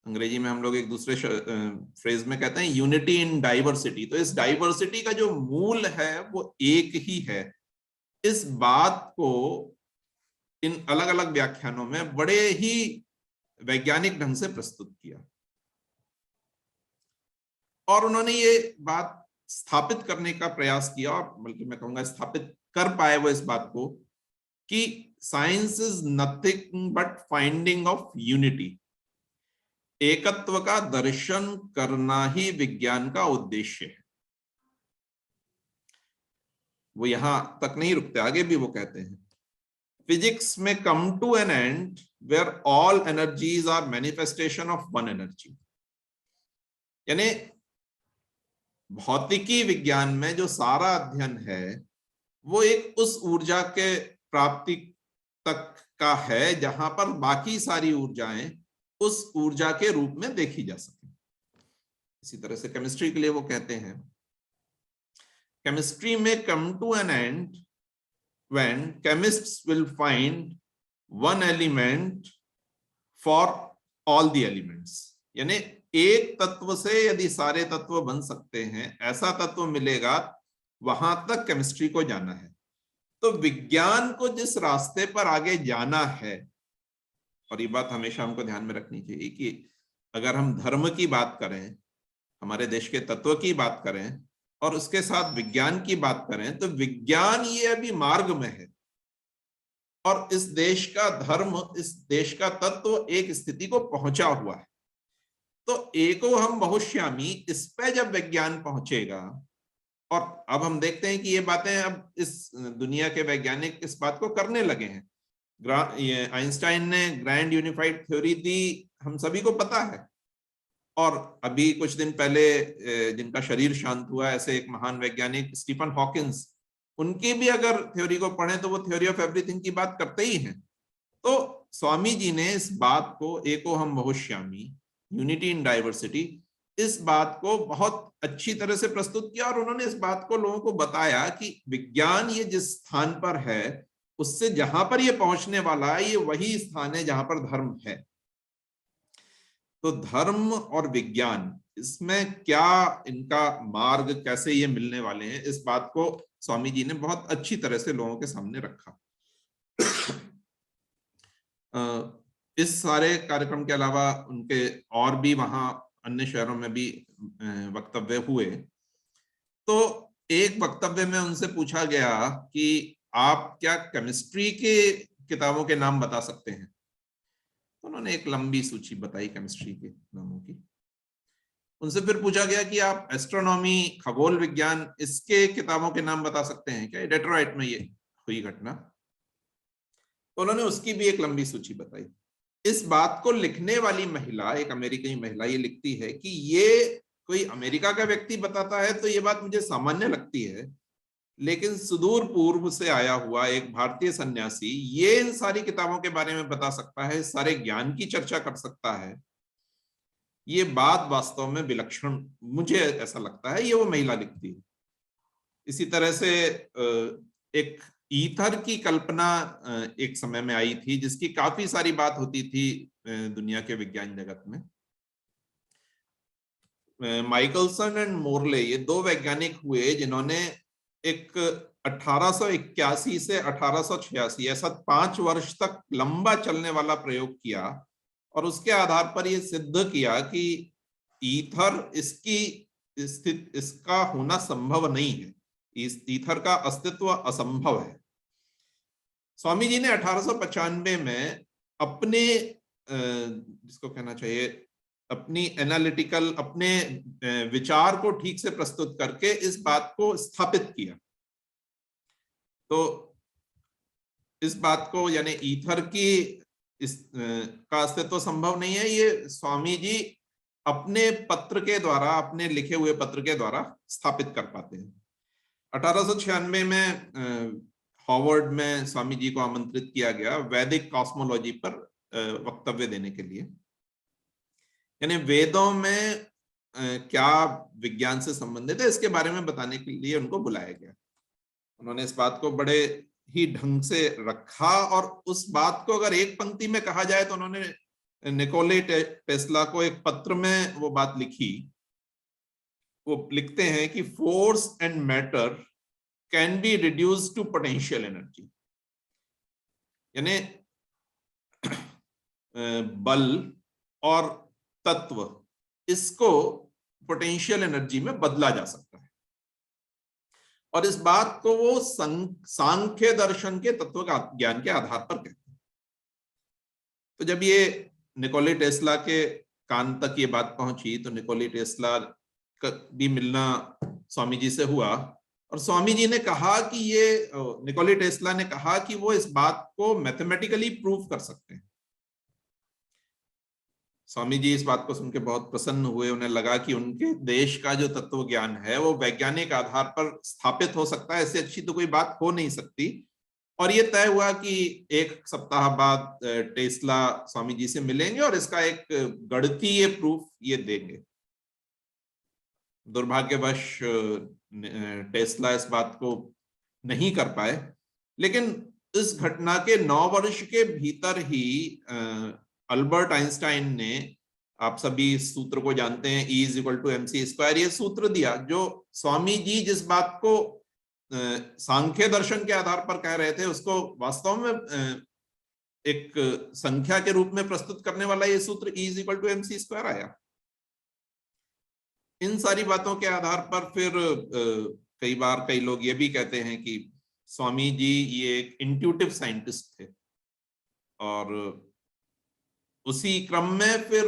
अंग्रेजी में हम लोग एक दूसरे फ्रेज में कहते हैं यूनिटी इन डाइवर्सिटी। तो इस डाइवर्सिटी का जो मूल है वो एक ही है। इस बात को इन अलग अलग व्याख्यानों में बड़े ही वैज्ञानिक ढंग से प्रस्तुत किया और उन्होंने ये बात स्थापित करने का प्रयास किया, और बल्कि मैं कहूंगा स्थापित कर पाए वो इस बात को, कि science is nothing but finding of unity. एकत्व का दर्शन करना ही विज्ञान का उद्देश्य है। वो यहां तक नहीं रुकते, आगे भी वो कहते हैं फिजिक्स में come to an end where all energies are manifestation of one energy. यानी भौतिकी विज्ञान में जो सारा अध्ययन है वो एक उस ऊर्जा के प्राप्ति तक का है जहां पर बाकी सारी ऊर्जाएं उस ऊर्जा के रूप में देखी जा सके। इसी तरह से केमिस्ट्री के लिए वो कहते हैं केमिस्ट्री में come to an end when chemists will find one element for all the elements. यानी एक तत्व से यदि सारे तत्व बन सकते हैं, ऐसा तत्व मिलेगा, वहां तक केमिस्ट्री को जाना है। तो विज्ञान को जिस रास्ते पर आगे जाना है, और ये बात हमेशा हमको ध्यान में रखनी चाहिए कि अगर हम धर्म की बात करें, हमारे देश के तत्व की बात करें और उसके साथ विज्ञान की बात करें, तो विज्ञान ये अभी मार्ग में है और इस देश का धर्म, इस देश का तत्व एक स्थिति को पहुंचा हुआ है। तो एको हम बहुश्यामी, इस पे जब विज्ञान पहुंचेगा, और अब हम देखते हैं कि ये बातें अब इस दुनिया के वैज्ञानिक इस बात को करने लगे हैं। आइंस्टाइन ने ग्रैंड यूनिफाइड थ्योरी दी, हम सभी को पता है। और अभी कुछ दिन पहले जिनका शरीर शांत हुआ, ऐसे एक महान वैज्ञानिक स्टीफन हॉकिंस, उनकी भी अगर थ्योरी को पढ़ें तो वो थ्योरी ऑफ एवरीथिंग की बात करते ही हैं। तो स्वामी जी ने इस बात को, एको हम बहुश्यामी, यूनिटी इन डाइवर्सिटी, इस बात को बहुत अच्छी तरह से प्रस्तुत किया और उन्होंने इस बात को लोगों को बताया कि विज्ञान ये जिस स्थान पर है, उससे जहां पर ये पहुंचने वाला है, ये वही स्थान है जहां पर धर्म है। तो धर्म और विज्ञान, इसमें क्या इनका मार्ग, कैसे ये मिलने वाले हैं, इस बात को स्वामी जी ने बहुत अच्छी तरह से लोगों के सामने रखा। इस सारे कार्यक्रम के अलावा उनके और भी वहां अन्य शहरों में भी वक्तव्य हुए। तो एक वक्तव्य में उनसे पूछा गया कि आप क्या केमिस्ट्री के किताबों के नाम बता सकते हैं? तो उन्होंने एक लंबी सूची बताई केमिस्ट्री के नामों की। उनसे फिर पूछा गया कि आप एस्ट्रोनॉमी, खगोल विज्ञान, इसके किताबों के नाम बता सकते हैं क्या? डेट्रॉइट में ये हुई घटना। तो उन्होंने उसकी भी एक लंबी सूची बताई। इस बात को लिखने वाली महिला, एक अमेरिकी महिला, ये लिखती है कि ये कोई अमेरिका का व्यक्ति बताता है तो ये बात मुझे सामान्य लगती है, लेकिन सुदूर पूर्व से आया हुआ एक भारतीय सन्यासी ये इन सारी किताबों के बारे में बता सकता है, सारे ज्ञान की चर्चा कर सकता है, ये बात वास्तव में विलक्षण, मुझे ऐसा लगता है, ये वो महिला लिखती है। इसी तरह से एक ईथर की कल्पना एक समय में आई थी, जिसकी काफी सारी बात होती थी दुनिया के विज्ञान जगत में। माइकलसन एंड मोरले, ये दो वैज्ञानिक हुए जिन्होंने एक 1881 से 1886 ऐसा 5 वर्ष तक लंबा चलने वाला प्रयोग किया और उसके आधार पर यह सिद्ध किया कि ईथर, इसका होना संभव नहीं है, इस ईथर का अस्तित्व असंभव है। स्वामी जी ने 1895 में अपने जिसको कहना चाहिए अपनी एनालिटिकल, अपने विचार को ठीक से प्रस्तुत करके इस बात को स्थापित किया। तो इस बात को, यानी ईथर की का अस्तित्व संभव नहीं है, ये स्वामी जी अपने पत्र के द्वारा, अपने लिखे हुए पत्र के द्वारा स्थापित कर पाते हैं। 1896 में हार्वर्ड में स्वामी जी को आमंत्रित किया गया वैदिक कॉस्मोलॉजी पर वक्तव्य देने के लिए, यानी वेदों में क्या विज्ञान से संबंधित है इसके बारे में बताने के लिए उनको बुलाया गया। उन्होंने इस बात को बड़े ही ढंग से रखा और उस बात को अगर एक पंक्ति में कहा जाए तो उन्होंने निकोले टेस्ला को एक पत्र में वो बात लिखी। वो लिखते हैं कि force and matter can be reduced to potential energy, यानी बल और तत्व, इसको पोटेंशियल एनर्जी में बदला जा सकता है। और इस बात को वो सांख्य दर्शन के तत्व ज्ञान के आधार पर कहते हैं। तो जब ये निकोले टेस्ला के कान तक ये बात पहुंची तो निकोले टेस्ला का भी मिलना स्वामी जी से हुआ, और स्वामी जी ने कहा कि ये निकोले टेस्ला ने कहा कि वो इस बात को मैथमेटिकली प्रूव कर सकते हैं। स्वामी जी इस बात को सुन के बहुत प्रसन्न हुए। उन्हें लगा कि उनके देश का जो तत्व ज्ञान है वो वैज्ञानिक आधार पर स्थापित हो सकता है, इससे अच्छी तो कोई बात हो नहीं सकती। और ये तय हुआ कि एक सप्ताह बाद टेस्ला स्वामी जी से मिलेंगे और इसका एक गणितीय प्रूफ ये देंगे। दुर्भाग्यवश टेस्ला इस बात को नहीं कर पाए, लेकिन इस घटना के 9 वर्ष के भीतर ही अल्बर्ट आइंस्टाइन ने, आप सभी इस सूत्र को जानते हैं, E = mc², ये सूत्र दिया जो स्वामी जी जिस बात को सांख्य दर्शन के आधार पर कह रहे थे उसको वास्तव में एक संख्या के रूप में प्रस्तुत करने वाला ये सूत्र E = mc² आया। इन सारी बातों के आधार पर फिर कई बार कई लोग ये भी कहते हैं कि स्वामी जी ये एक इंट्यूटिव साइंटिस्ट थे, और उसी क्रम में फिर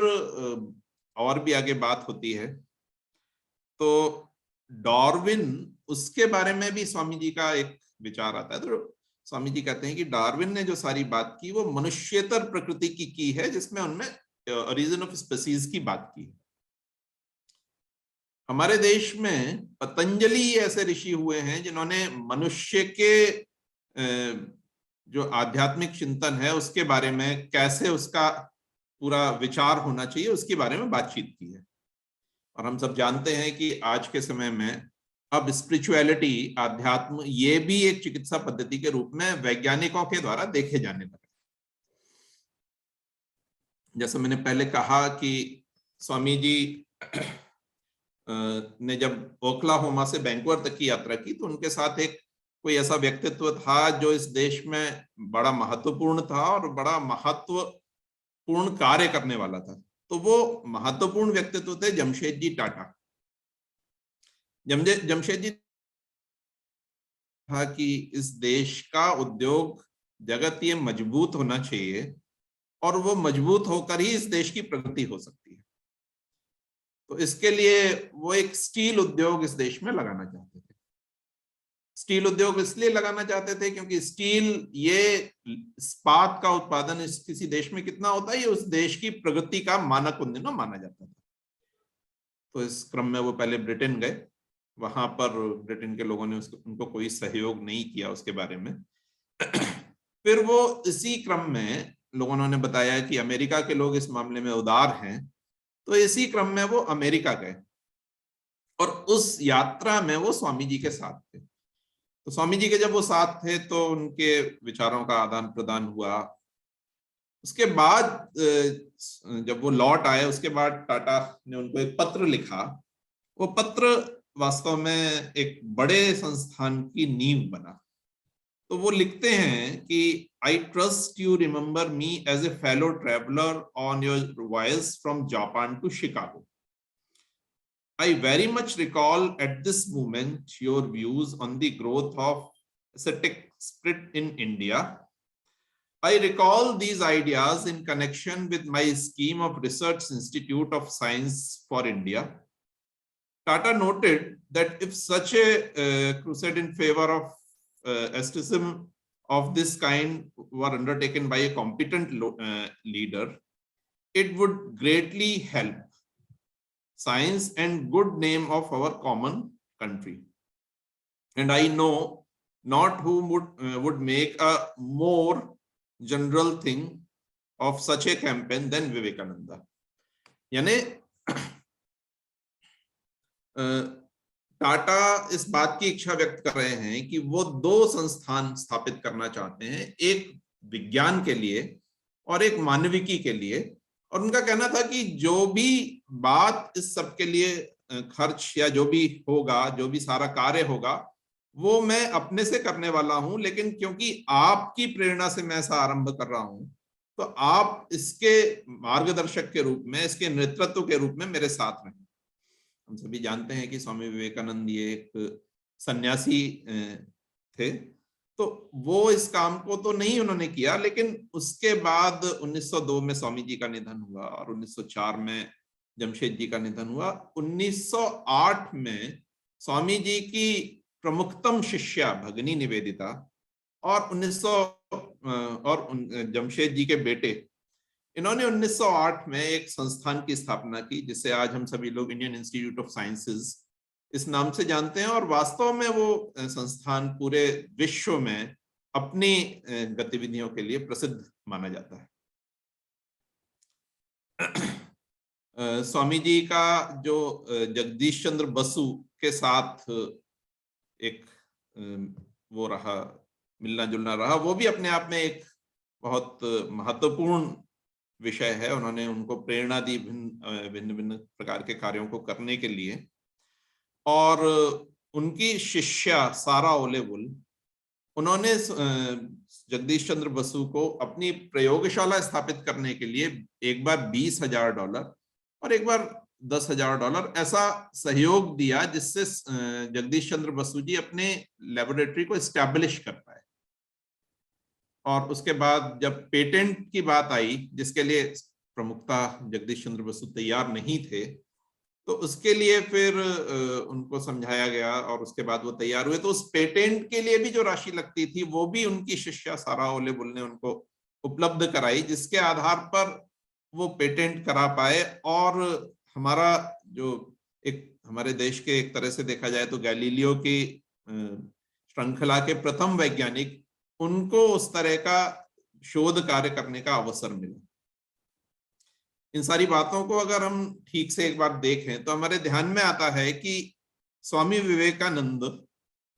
और भी आगे बात होती है। तो डार्विन, उसके बारे में भी स्वामी जी का एक विचार आता है। तो स्वामी जी कहते हैं कि डार्विन ने जो सारी बात की वो मनुष्येतर प्रकृति की है, जिसमें उनमें ओरिजिन ऑफ स्पीसीज की बात की है। हमारे देश में पतंजलि ऐसे ऋषि हुए हैं जिन्होंने मनुष्य के जो आध्यात्मिक चिंतन है उसके बारे में, कैसे उसका पूरा विचार होना चाहिए, उसके बारे में बातचीत की है। और हम सब जानते हैं कि आज के समय में अब स्पिरिचुअलिटी, आध्यात्म, ये भी एक चिकित्सा पद्धति के रूप में वैज्ञानिकों के द्वारा देखे जाने लगे। जैसे मैंने पहले कहा कि स्वामी जी ने जब ओक्लाहोमा से वैंकूवर तक की यात्रा की तो उनके साथ एक कोई ऐसा व्यक्तित्व था जो इस देश में बड़ा महत्वपूर्ण था और बड़ा महत्वपूर्ण कार्य करने वाला था। तो वो महत्वपूर्ण व्यक्तित्व थे जमशेदजी टाटा। जमशेदजी था कि इस देश का उद्योग जगत ये मजबूत होना चाहिए और वो मजबूत होकर ही इस देश की प्रगति हो सकती है। तो इसके लिए वो एक स्टील उद्योग इस देश में लगाना चाहते थे। स्टील उद्योग इसलिए लगाना चाहते थे क्योंकि स्टील, ये इस्पात का उत्पादन इस किसी देश में कितना होता है ये उस देश की प्रगति का मानक उन दिनों माना जाता था। तो इस क्रम में वो पहले ब्रिटेन गए, वहां पर ब्रिटेन के लोगों ने उनको कोई सहयोग नहीं किया उसके बारे में। फिर वो इसी क्रम में लोगों ने बताया कि अमेरिका के लोग इस मामले में उदार हैं, तो इसी क्रम में वो अमेरिका गए और उस यात्रा में वो स्वामी जी के साथ थे। तो स्वामी जी के जब वो साथ थे तो उनके विचारों का आदान प्रदान हुआ। उसके बाद जब वो लौट आए उसके बाद टाटा ने उनको एक पत्र लिखा। वो पत्र वास्तव में एक बड़े संस्थान की नींव बना। तो वो लिखते हैं कि I trust you remember me as a fellow traveler on your voyage from Japan to Chicago. I very much recall at this moment your views on the growth of ascetic spirit in India. I recall these ideas in connection with my scheme of Research Institute of Science for India. Tata noted that if such a crusade in favor of asceticism of this kind were undertaken by a competent leader, it would greatly help science and good name of our common country. And I know not who would make a more general thing of such a campaign than Vivekananda. यानी टाटा इस बात की इच्छा व्यक्त कर रहे हैं कि वो दो संस्थान स्थापित करना चाहते हैं, एक विज्ञान के लिए और एक मानविकी के लिए, और उनका कहना था कि जो भी बात इस सब के लिए खर्च या जो भी होगा, जो भी सारा कार्य होगा, वो मैं अपने से करने वाला हूं, लेकिन क्योंकि आपकी प्रेरणा से मैं ऐसा आरंभ कर रहा हूं, तो आप इसके मार्गदर्शक के रूप में, इसके नेतृत्व के रूप में मेरे साथ रहें। हम सभी जानते हैं कि स्वामी विवेकानंद ये एक सन्यासी थे, तो वो इस काम को तो नहीं उन्होंने किया, लेकिन उसके बाद 1902 में स्वामी जी का निधन हुआ और 1904 में जमशेद जी का निधन हुआ। 1908 में स्वामी जी की प्रमुखतम शिष्या भगिनी निवेदिता और जमशेद जी के बेटे, इन्होंने 1908 में एक संस्थान की स्थापना की जिसे आज हम सभी लोग इंडियन इंस्टीट्यूट ऑफ साइंसेज इस नाम से जानते हैं। और वास्तव में वो संस्थान पूरे विश्व में अपनी गतिविधियों के लिए प्रसिद्ध माना जाता है। स्वामी जी का जो जगदीश चंद्र बसु के साथ एक वो रहा, मिलना जुलना रहा, वो भी अपने आप में एक बहुत महत्वपूर्ण विषय है। उन्होंने उनको प्रेरणा दी भिन्न भिन्न प्रकार के कार्यों को करने के लिए। और उनकी शिष्या सारा ओलेवुल, उन्होंने जगदीश चंद्र बसु को अपनी प्रयोगशाला स्थापित करने के लिए एक बार $20,000 और एक बार $10,000 ऐसा सहयोग दिया, जिससे जगदीश चंद्र बसु जी अपने लेबोरेटरी को एस्टैब्लिश कर पाए। और उसके बाद जब पेटेंट की बात आई, जिसके लिए प्रमुखतः जगदीश चंद्र बसु तैयार नहीं थे, तो उसके लिए फिर उनको समझाया गया और उसके बाद वो तैयार हुए। तो उस पेटेंट के लिए भी जो राशि लगती थी वो भी उनकी शिष्या सारा ओलेवुल ने उनको उपलब्ध कराई, जिसके आधार पर वो पेटेंट करा पाए। और हमारा जो एक हमारे देश के एक तरह से देखा जाए तो गैलीलियो की श्रृंखला के प्रथम वैज्ञानिक, उनको उस तरह का शोध कार्य करने का अवसर मिला। इन सारी बातों को अगर हम ठीक से एक बार देखें तो हमारे ध्यान में आता है कि स्वामी विवेकानंद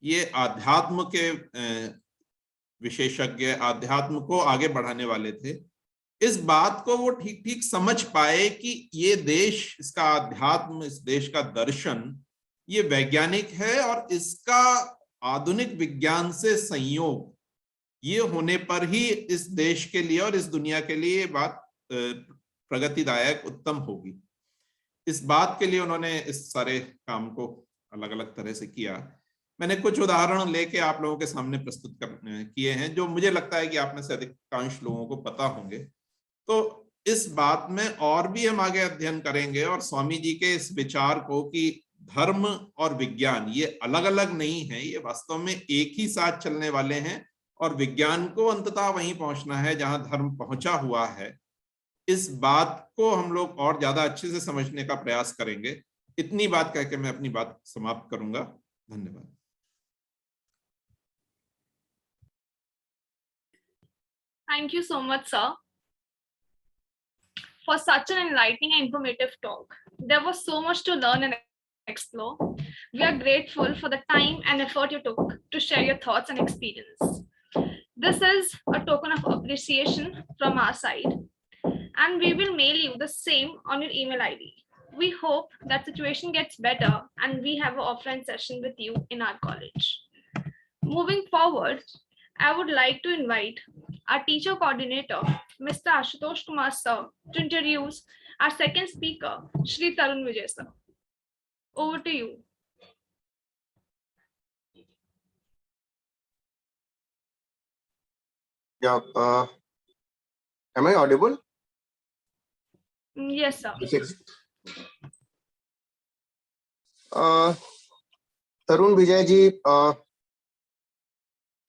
ये अध्यात्म के विशेषज्ञ, अध्यात्म को आगे बढ़ाने वाले थे। इस बात को वो ठीक ठीक समझ पाए कि ये देश, इसका अध्यात्म, इस देश का दर्शन ये वैज्ञानिक है और इसका आधुनिक विज्ञान से संयोग ये होने पर ही इस देश के लिए और इस दुनिया के लिए ये बात प्रगतिदायक उत्तम होगी। इस बात के लिए उन्होंने इस सारे काम को अलग अलग तरह से किया। मैंने कुछ उदाहरण लेके आप लोगों के सामने प्रस्तुत किए हैं, जो मुझे लगता है कि आप में से अधिकांश लोगों को पता होंगे। तो इस बात में और भी हम आगे अध्ययन करेंगे और स्वामी जी के इस विचार को कि धर्म और विज्ञान ये अलग अलग नहीं है, ये वास्तव में एक ही साथ चलने वाले हैं और विज्ञान को अंततः वहीं पहुंचना है जहां धर्म पहुंचा हुआ है। इस बात को हम लोग और ज्यादा अच्छे से समझने का प्रयास करेंगे। इतनी बात कहकर मैं अपनी बात समाप्त करूंगा। धन्यवाद। Thank you so much, sir, for such an enlightening and informative talk. There was so much to learn and explore. We are grateful for the time and effort you took to share your thoughts and experience. This is a token of appreciation from our side, and we will mail you the same on your email ID. We hope that situation gets better and we have an offline session with you in our college. Moving forward, I would like to invite our teacher coordinator, Mr. Ashutosh Kumar sir, to introduce our second speaker, Shri Tarun Vijay sir. Over to you. Yeah, am I audible? Yes, sir. तरुण विजय जी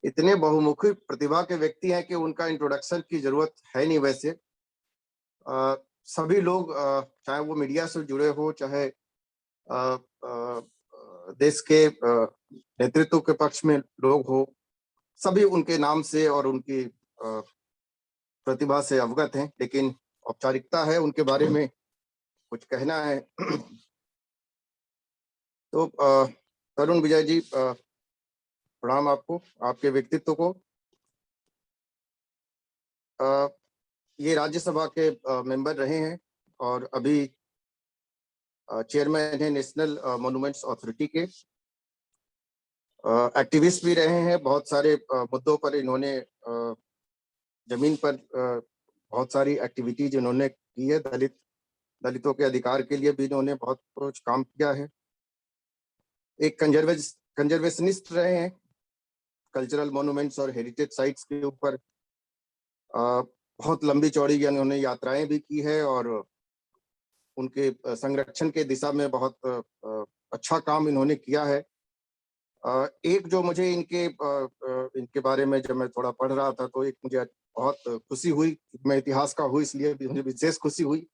इतने बहुमुखी प्रतिभा के व्यक्ति हैं कि उनका introduction की जरूरत है नहीं। वैसे सभी लोग चाहे वो मीडिया से जुड़े हो, चाहे देश के नेतृत्व के पक्ष में लोग हो, सभी उनके नाम से और उनकी प्रतिभा से अवगत हैं। लेकिन औपचारिकता है उनके बारे में कुछ कहना है। तो तरुण विजय जी, प्रणाम आपको, आपके व्यक्तित्व को। ये राज्यसभा के मेंबर रहे हैं और अभी चेयरमैन है नेशनल मॉन्यूमेंट्स अथॉरिटी के। एक्टिविस्ट भी रहे हैं, बहुत सारे मुद्दों पर इन्होंने जमीन पर बहुत सारी एक्टिविटीज इन्होंने की है। दलितों के अधिकार के लिए भी इन्होंने बहुत कुछ काम किया है। एक कंजर्वेशनिस्ट रहे हैं, कल्चरल मॉन्यूमेंट्स और हेरिटेज साइट्स के ऊपर बहुत लंबी चौड़ी इन्होंने यात्राएं भी की है और उनके संरक्षण के दिशा में बहुत अच्छा काम इन्होंने किया है। एक जो मुझे इनके बारे में जब मैं थोड़ा पढ़ रहा था तो एक मुझे बहुत खुशी हुई, मैं इतिहास का हूँ इसलिए मुझे विशेष खुशी हुई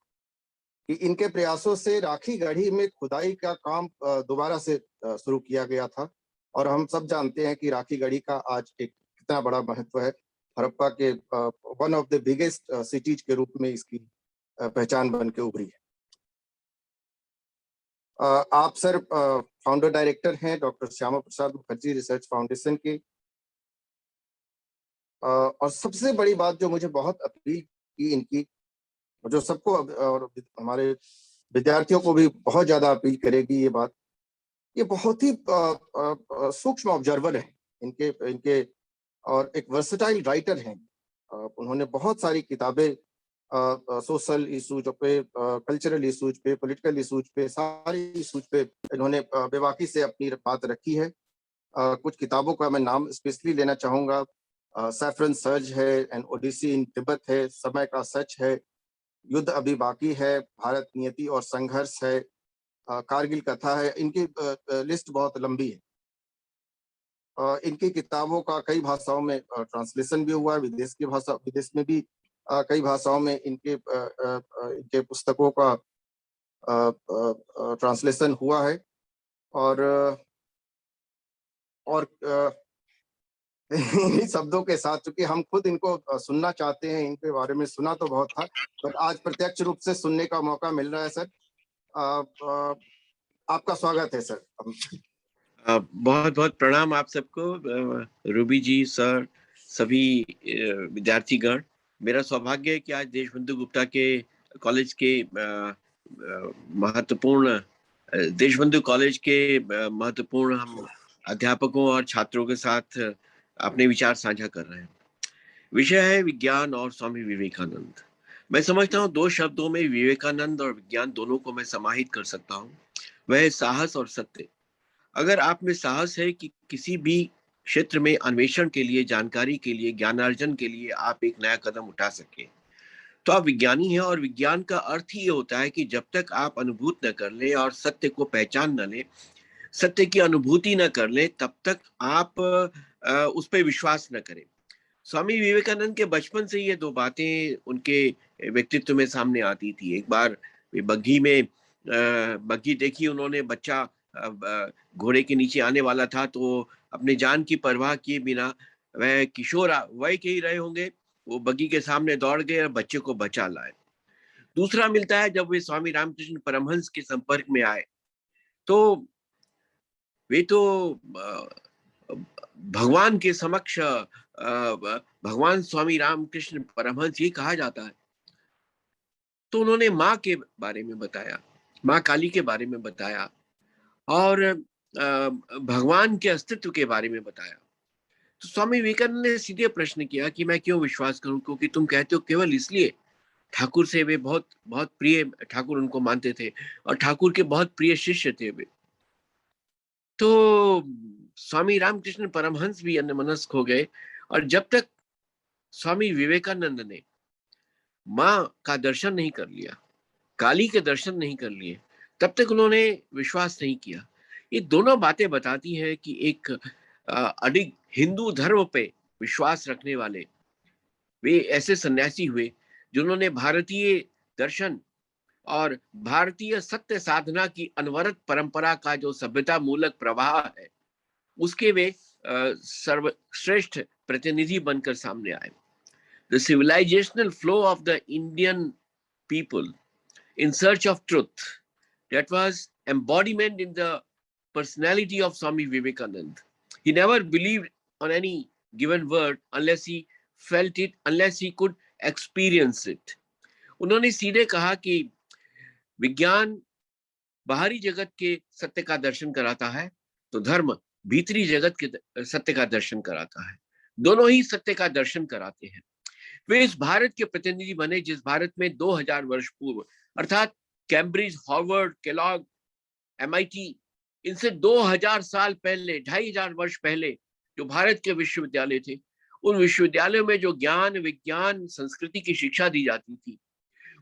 कि इनके प्रयासों से राखी गढ़ी में खुदाई का काम दोबारा से शुरू किया गया था। और हम सब जानते हैं कि राखी गढ़ी का आज एक कितना बड़ा महत्व है। हड़प्पा के one of the biggest cities के रूप में इसकी पहचान बन के उभरी है। आप सर फाउंडर डायरेक्टर हैं doctor Shyama Prasad Mukherjee research foundation के। और सबसे बड़ी बात जो मुझे बहुत अपील की इनकी, जो सबको और हमारे विद्यार्थियों को भी बहुत ज्यादा अपील करेगी ये बात, ये बहुत ही सूक्ष्म ऑब्जर्वर है इनके और एक वर्सेटाइल राइटर हैं। उन्होंने बहुत सारी किताबें सोशल इशूज पे, कल्चरल इशूज पे, पॉलिटिकल इशूज पे, सारी इशूज पे इन्होंने बेबाकी से अपनी बात रखी है। कुछ किताबों का मैं नाम स्पेशली लेना चाहूंगा। सैफरन सर्ज है, एन ओडिसी इन तिब्बत है, समय का सच है, युद्ध अभी बाकी है, भारत नियति और संघर्ष है, कारगिल कथा है। इनकी लिस्ट बहुत लंबी है। इनकी किताबों का कई भाषाओं में ट्रांसलेशन भी हुआ है, विदेश में भी कई भाषाओं में इनके पुस्तकों का ट्रांसलेशन हुआ है। और इन्हीं शब्दों के साथ, चूंकि हम खुद इनको सुनना चाहते हैं, इनके बारे में सुना तो बहुत था, पर आज प्रत्यक्ष रूप से सुनने का मौका मिल रहा है। सर आपका स्वागत है सर। बहुत बहुत प्रणाम आप सबको, रूबी जी, सर, सभी विद्यार्थीगण। मेरा सौभाग्य है कि आज देशबंधु गुप्ता के कॉलेज के महत्वपूर्ण देशबंधु कॉलेज के महत्वपूर्ण हम अध्यापकों और छात्रों के साथ अपने विचार साझा कर रहे हैं। विषय है विज्ञान और स्वामी विवेकानंद। मैं समझता हूँ दो शब्दों में विवेकानंद और विज्ञान दोनों को मैं समाहित कर सकता हूँ, वह है साहस और सत्य। अगर आप में साहस है कि किसी भी क्षेत्र में अन्वेषण के लिए, जानकारी के लिए, ज्ञानार्जन के लिए आप एक नया कदम उठा सके, तो आप विज्ञानी हैं। और विज्ञान का अर्थ ही ये होता है कि जब तक आप अनुभूत न कर ले और सत्य को पहचान न ले, सत्य की अनुभूति न कर ले, तब तक आप उस पर विश्वास न करें। स्वामी विवेकानंद के बचपन से ये दो बातें उनके व्यक्तित्व में सामने आती थी। एक बार बग्घी देखी उन्होंने, बच्चा घोड़े के नीचे आने वाला था, तो अपने जान की परवाह किए बिना, वह किशोर वही के ही रहे होंगे, वो बग्घी के सामने दौड़ गए और बच्चे को बचा लाए। दूसरा मिलता है जब वे स्वामी रामकृष्ण परमहंस के संपर्क में आए, तो वे तो भगवान के समक्ष, भगवान स्वामी रामकृष्ण परमहंस ये कहा जाता है। तो उन्होंने माँ के बारे में बताया, माँ काली के बारे में बताया और भगवान के अस्तित्व के बारे में बताया। तो स्वामी विवेकानंद ने सीधे प्रश्न किया कि मैं क्यों विश्वास करूं, क्योंकि तुम कहते हो केवल इसलिए। ठाकुर से वे बहुत बहुत प्रिय, ठाकुर उनको मानते थे और ठाकुर के बहुत प्रिय शिष्य थे वे। तो स्वामी रामकृष्ण परमहंस भी अन्यमनस्क हो गए, और जब तक स्वामी विवेकानंद ने माँ का दर्शन नहीं कर लिया, काली के दर्शन नहीं कर लिए, तब तक उन्होंने विश्वास नहीं किया। ये दोनों बातें बताती हैं कि एक अडिग हिंदू धर्म पे विश्वास रखने वाले वे ऐसे सन्यासी हुए जिन्होंने भारतीय दर्शन और भारतीय सत्य साधना की अनवरत परंपरा का जो सभ्यता मूलक प्रवाह है, उसके वे सर्वश्रेष्ठ प्रतिनिधि बनकर सामने आए। The civilizational flow of the Indian people in search of truth, that was embodiment in the personality of Swami Vivekananda. He never believed on any given word unless he felt it, unless he could experience it. उन्होंने सीधे कहा कि विज्ञान बाहरी जगत के सत्य का दर्शन कराता है, तो धर्म भीतरी जगत के सत्य का दर्शन कराता है। दोनों ही सत्य का दर्शन कराते हैं। वे इस भारत के प्रतिनिधि बने जिस भारत में 2000 वर्ष पूर्व, अर्थात कैम्ब्रिज, हार्वर्ड, केलॉग, MIT, इनसे 2000 साल पहले, 2500 वर्ष पहले जो भारत के विश्वविद्यालय थे, उन विश्वविद्यालयों में जो ज्ञान, विज्ञान, संस्कृति की शिक्षा दी जाती थी,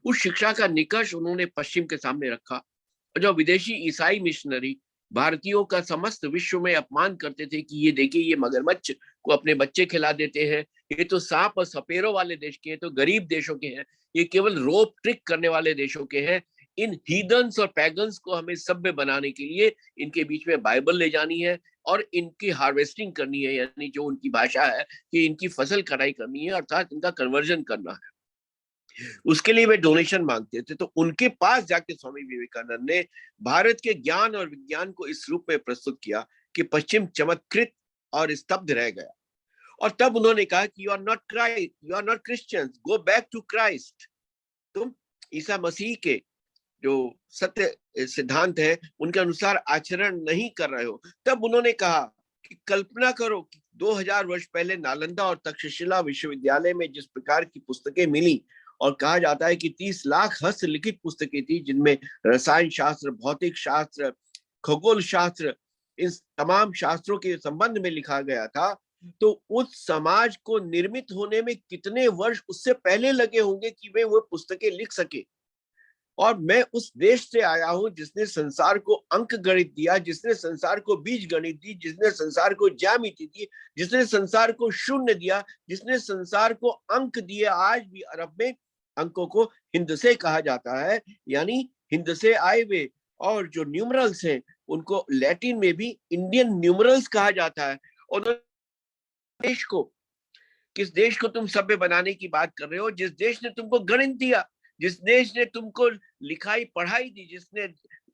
उस शिक्षा का निकष उन्होंने पश्चिम के सामने रखा। और जो विदेशी ईसाई मिशनरी भारतीयों का समस्त विश्व में अपमान करते थे कि ये देखिए, ये मगरमच्छ को अपने बच्चे खिला देते हैं, ये तो सांप और सपेरों वाले देश के हैं, तो गरीब देशों के हैं, ये केवल रोप ट्रिक करने वाले देशों के हैं। इन हीदन्स और पैगन्स को हमें सभ्य बनाने के लिए इनके बीच में बाइबल ले जानी है और इनकी हार्वेस्टिंग करनी है, यानी जो उनकी भाषा है कि इनकी फसल कटाई करनी है, अर्थात इनका कन्वर्जन करना है। उसके लिए वे डोनेशन मांगते थे। तो उनके पास जाके स्वामी विवेकानंद ने भारत के ज्ञान और विज्ञान को इस रूप में प्रस्तुत किया कि पश्चिम चमत्कृत और स्तब्ध रह गया। और तब उन्होंने कहा कि you are not Christ, you are not Christians, go back to Christ. तुम ईसा मसीह के जो सत्य सिद्धांत है उनके अनुसार आचरण नहीं कर रहे हो। तब उन्होंने कहा कि कल्पना करो कि 2000 वर्ष पहले नालंदा और तक्षशिला विश्वविद्यालय में जिस प्रकार की पुस्तकें मिली, और कहा जाता है कि 30 लाख हस्तलिखित पुस्तकें थी जिनमें रसायन शास्त्र, भौतिक शास्त्र, खगोल शास्त्र, इन तमाम शास्त्रों के संबंध में लिखा गया था, तो उस समाज को निर्मित होने में कितने वर्ष उससे पहले लगे होंगे कि वे वो पुस्तकें लिख सके। और मैं उस देश से आया हूं जिसने संसार को अंक गणित दिया, जिसने संसार को बीज गणित दी, जिसने संसार को ज्यामिति दी, जिसने संसार को शून्य दिया, जिसने संसार को अंक दिए। आज भी अरब में अंकों को हिंद से कहा जाता है, यानी हिंद से आए हुए। और जो न्यूमरल्स हैं उनको लैटिन में भी इंडियन न्यूमरल्स कहा जाता है। और देश को, किस देश को तुम सभ्य बनाने की बात कर रहे हो? जिस देश ने तुमको गणित दिया, जिस देश ने तुमको लिखाई पढ़ाई दी, जिसने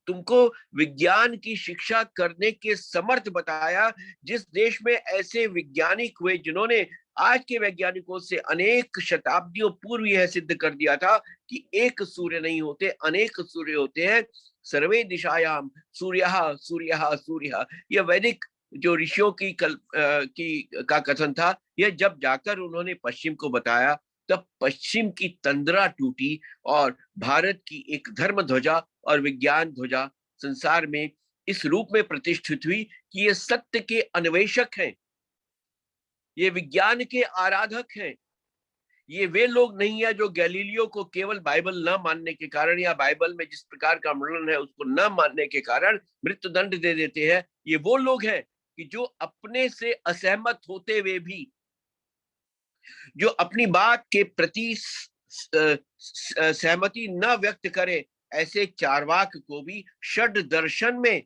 तुमको विज्ञान की शिक्षा करने के समर्थ बताया, जिस देश में ऐसे वैज्ञानिक हुए जिन्होंने आज के वैज्ञानिकों से अनेक शताब्दियों पूर्व यह सिद्ध कर दिया था कि एक सूर्य नहीं होते, अनेक सूर्य होते हैं। सर्वे दिशायाम सूर्यः सूर्यः सूर्यः, यह वैदिक जो ऋषियों की का कथन था। यह जब जाकर उन्होंने पश्चिम को बताया, तब पश्चिम की तंद्रा टूटी और भारत की एक धर्म ध्वजा और विज्ञान ध्वजा संसार में इस रूप में प्रतिष्ठित हुई कि ये सत्य के अन्वेषक हैं, ये विज्ञान के आराधक हैं। ये वे लोग नहीं है जो गैलीलियो को केवल बाइबल न मानने के कारण या बाइबल में जिस प्रकार का वर्णन है उसको न मानने के कारण मृत्यु दंड दे देते हैं। ये वो लोग हैं कि जो अपने से असहमत होते हुए भी, जो अपनी बात के प्रति सहमति न व्यक्त करे, ऐसे चारवाक को भी षड दर्शन में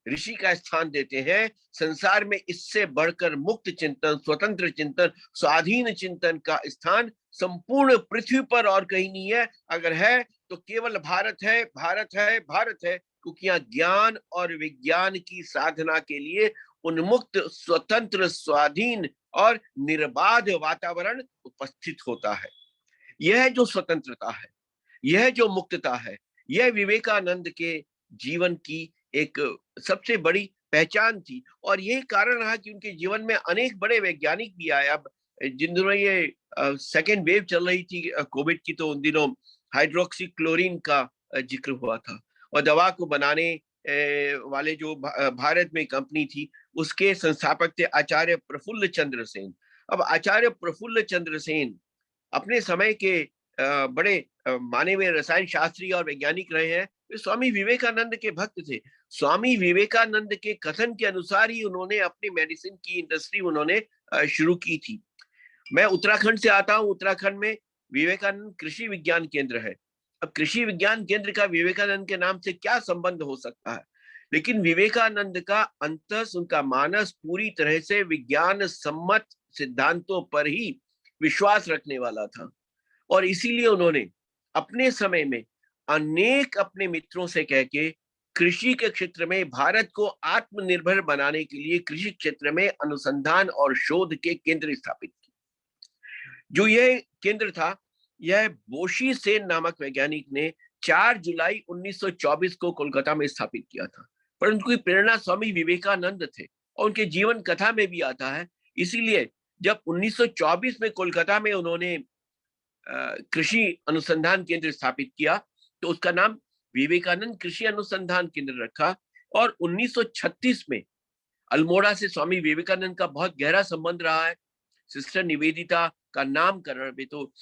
ऋषि का स्थान देते हैं। संसार में इससे बढ़कर मुक्त चिंतन, स्वतंत्र चिंतन, स्वाधीन चिंतन का स्थान संपूर्ण पृथ्वी पर और कहीं नहीं है। अगर है तो केवल भारत है, भारत है, भारत है, क्योंकि यहाँ ज्ञान और विज्ञान की साधना के लिए उन्मुक्त, स्वतंत्र, स्वाधीन और निर्बाध वातावरण उपस्थित होता है। यह जो स्वतंत्रता है, यह जो मुक्तता है, यह विवेकानंद के जीवन की एक सबसे बड़ी पहचान थी। और यही कारण रहा कि उनके जीवन में अनेक बड़े वैज्ञानिक भी आए। अब जिन दिनों ये सेकेंड वेव चल रही थी कोविड की, तो उन दिनों हाइड्रोक्सी क्लोरीन का जिक्र हुआ था, और दवा को बनाने वाले जो भारत में कंपनी थी उसके संस्थापक थे आचार्य प्रफुल्ल चंद्र सेन। अब आचार्य प्रफुल्ल चंद्र सेन अपने समय के बड़े माने हुए रसायन शास्त्री और वैज्ञानिक रहे हैं। वे स्वामी विवेकानंद के भक्त थे। स्वामी विवेकानंद के कथन के अनुसार ही उन्होंने अपनी मेडिसिन की इंडस्ट्री उन्होंने शुरू की थी। मैं उत्तराखंड से आता हूँ। उत्तराखंड में विवेकानंद कृषि विज्ञान केंद्र है। अब कृषि विज्ञान केंद्र का विवेकानंद के नाम से क्या संबंध हो सकता है? लेकिन विवेकानंद का अंतस, उनका मानस पूरी तरह से विज्ञान सम्मत सिद्धांतों पर ही विश्वास रखने वाला था, और इसीलिए उन्होंने अपने समय में अनेक अपने मित्रों से कह के कृषि के क्षेत्र में भारत को आत्मनिर्भर बनाने के लिए कृषि क्षेत्र में अनुसंधान और शोध के केंद्र स्थापित किए। जो यह केंद्र था यह बोशी सेन नामक वैज्ञानिक ने 4 जुलाई 1924 को कोलकाता में स्थापित किया था, पर उनकी प्रेरणा स्वामी विवेकानंद थे और उनके जीवन कथा में भी आता है। इसीलिए जब 1924 में कोलकाता में उन्होंने कृषि अनुसंधान केंद्र स्थापित किया तो उसका नाम विवेकानंद कृषि अनुसंधान केंद्र रखा। और 1936 में अल्मोड़ा से स्वामी विवेकानंद का बहुत गहरा संबंध रहा है। सिस्टर निवेदिता का नामकरण भी तो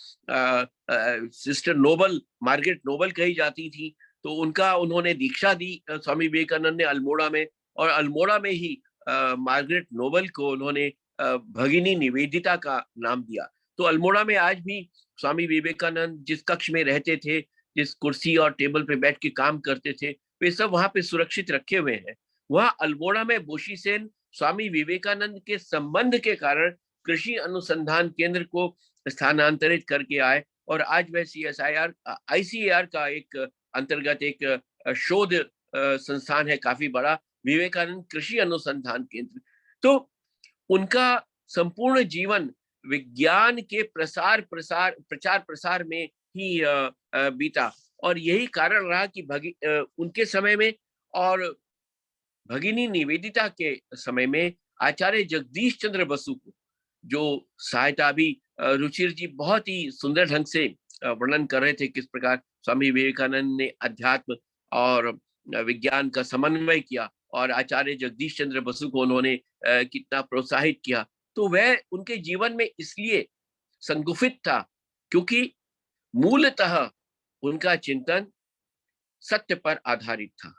सिस्टर नोबल, मार्गरेट नोबल कही जाती थी, तो उनका उन्होंने दीक्षा दी स्वामी विवेकानंद ने अल्मोड़ा में, और अल्मोड़ा में ही मार्गरेट नोबल को उन्होंने भगिनी निवेदिता का नाम दिया। तो अल्मोड़ा में आज भी स्वामी विवेकानंद जिस कक्ष में रहते थे, जिस कुर्सी और टेबल पे बैठ के काम करते थे, वे सब वहां पे सुरक्षित रखे हुए हैं। वहां अल्मोड़ा में बोशी सेन स्वामी विवेकानंद के संबंध के कारण कृषि अनुसंधान केंद्र को स्थानांतरित करके आए, और आज वह ICAR का एक अंतर्गत एक शोध संस्थान है काफी बड़ा, विवेकानंद कृषि अनुसंधान केंद्र। तो उनका संपूर्ण जीवन विज्ञान के प्रचार प्रसार में ही बीता, और यही कारण रहा कि उनके समय में और भगिनी निवेदिता के समय में आचार्य जगदीश चंद्र बसु को जो सहायता भी रुचिर जी बहुत ही सुंदर ढंग से वर्णन कर रहे थे, किस प्रकार स्वामी विवेकानंद ने अध्यात्म और विज्ञान का समन्वय किया और आचार्य जगदीश चंद्र बसु को उन्होंने कितना प्रोत्साहित किया। तो वह उनके जीवन में इसलिए संगुफित था क्योंकि मूलतः उनका चिंतन सत्य पर आधारित था,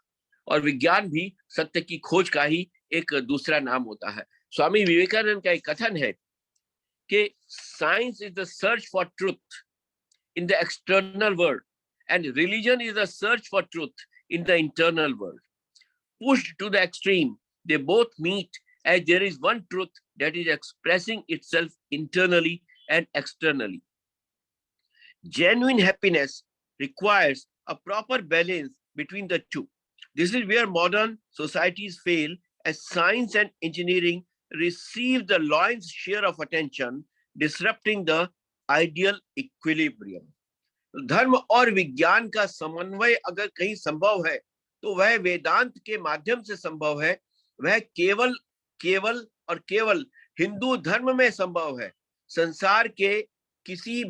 और विज्ञान भी सत्य की खोज का ही एक दूसरा नाम होता है। स्वामी विवेकानंद का एक कथन है कि science is the search for truth in the external world and religion is the search for truth in the internal world. Pushed to the extreme, they both meet as there is one truth that is expressing itself internally and externally. Genuine happiness requires a proper balance between the two. This is where modern societies fail, as science and engineering receive the lion's share of attention, disrupting the ideal equilibrium. धर्म और विज्ञान का समन्वय अगर कहीं संभव है तो वह वेदांत के माध्यम से संभव है। वह केवल हिंदू धर्म में संभव है। संसार के किसी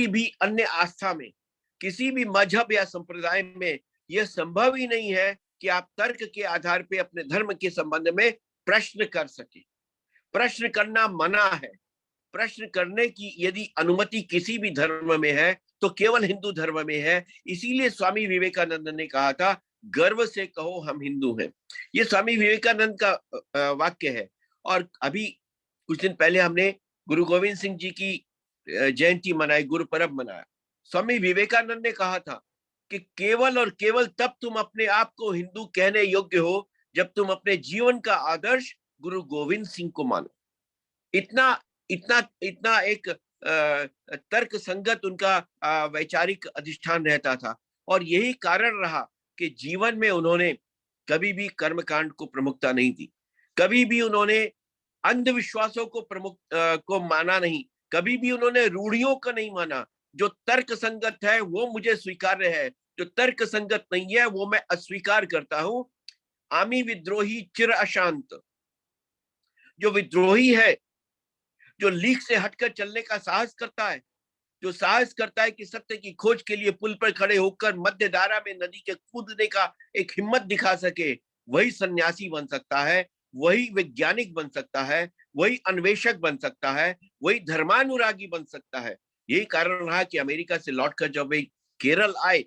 भी अन्य आस्था में, किसी भी मजहब या संप्रदाय में यह संभव ही नहीं है कि आप तर्क के आधार पे अपने धर्म के संबंध में प्रश्न कर सके। प्रश्न करना मना है। प्रश्न करने की यदि अनुमति किसी भी धर्म में है तो केवल हिंदू धर्म में है। इसीलिए स्वामी विवेकानंद ने कहा था, गर्व से कहो हम हिंदू हैं। ये स्वामी विवेकानंद का वाक्य है। और अभी कुछ दिन पहले हमने गुरु गोविंद सिंह जी की जयंती मनाई, गुरु पर्व मनाया। स्वामी विवेकानंद ने कहा था कि केवल और केवल तब तुम अपने आप को हिंदू कहने योग्य हो जब तुम अपने जीवन का आदर्श गुरु गोविंद सिंह को मानो। इतना एक तर्क संगत उनका वैचारिक अधिष्ठान रहता था, और यही कारण रहा कि जीवन में उन्होंने कभी भी कर्मकांड को प्रमुखता नहीं दी, कभी भी उन्होंने अंधविश्वासों को माना नहीं, कभी भी उन्होंने रूढ़ियों को नहीं माना। जो तर्क संगत है वो मुझे स्वीकार्य है, जो तर्क संगत नहीं है वो मैं अस्वीकार करता हूं। आमी विद्रोही चिर अशांत। जो विद्रोही है, जो लीक से हटकर चलने का साहस करता है, जो साहस करता है कि सत्य की खोज के लिए पुल पर खड़े होकर मध्य धारा में नदी के कूदने का एक हिम्मत दिखा सके, वही सन्यासी बन सकता है, वही वैज्ञानिक बन सकता है, वही अन्वेषक बन सकता है, वही धर्मानुरागी बन सकता है। यही कारण रहा कि अमेरिका से लौटकर जब वे केरल आए,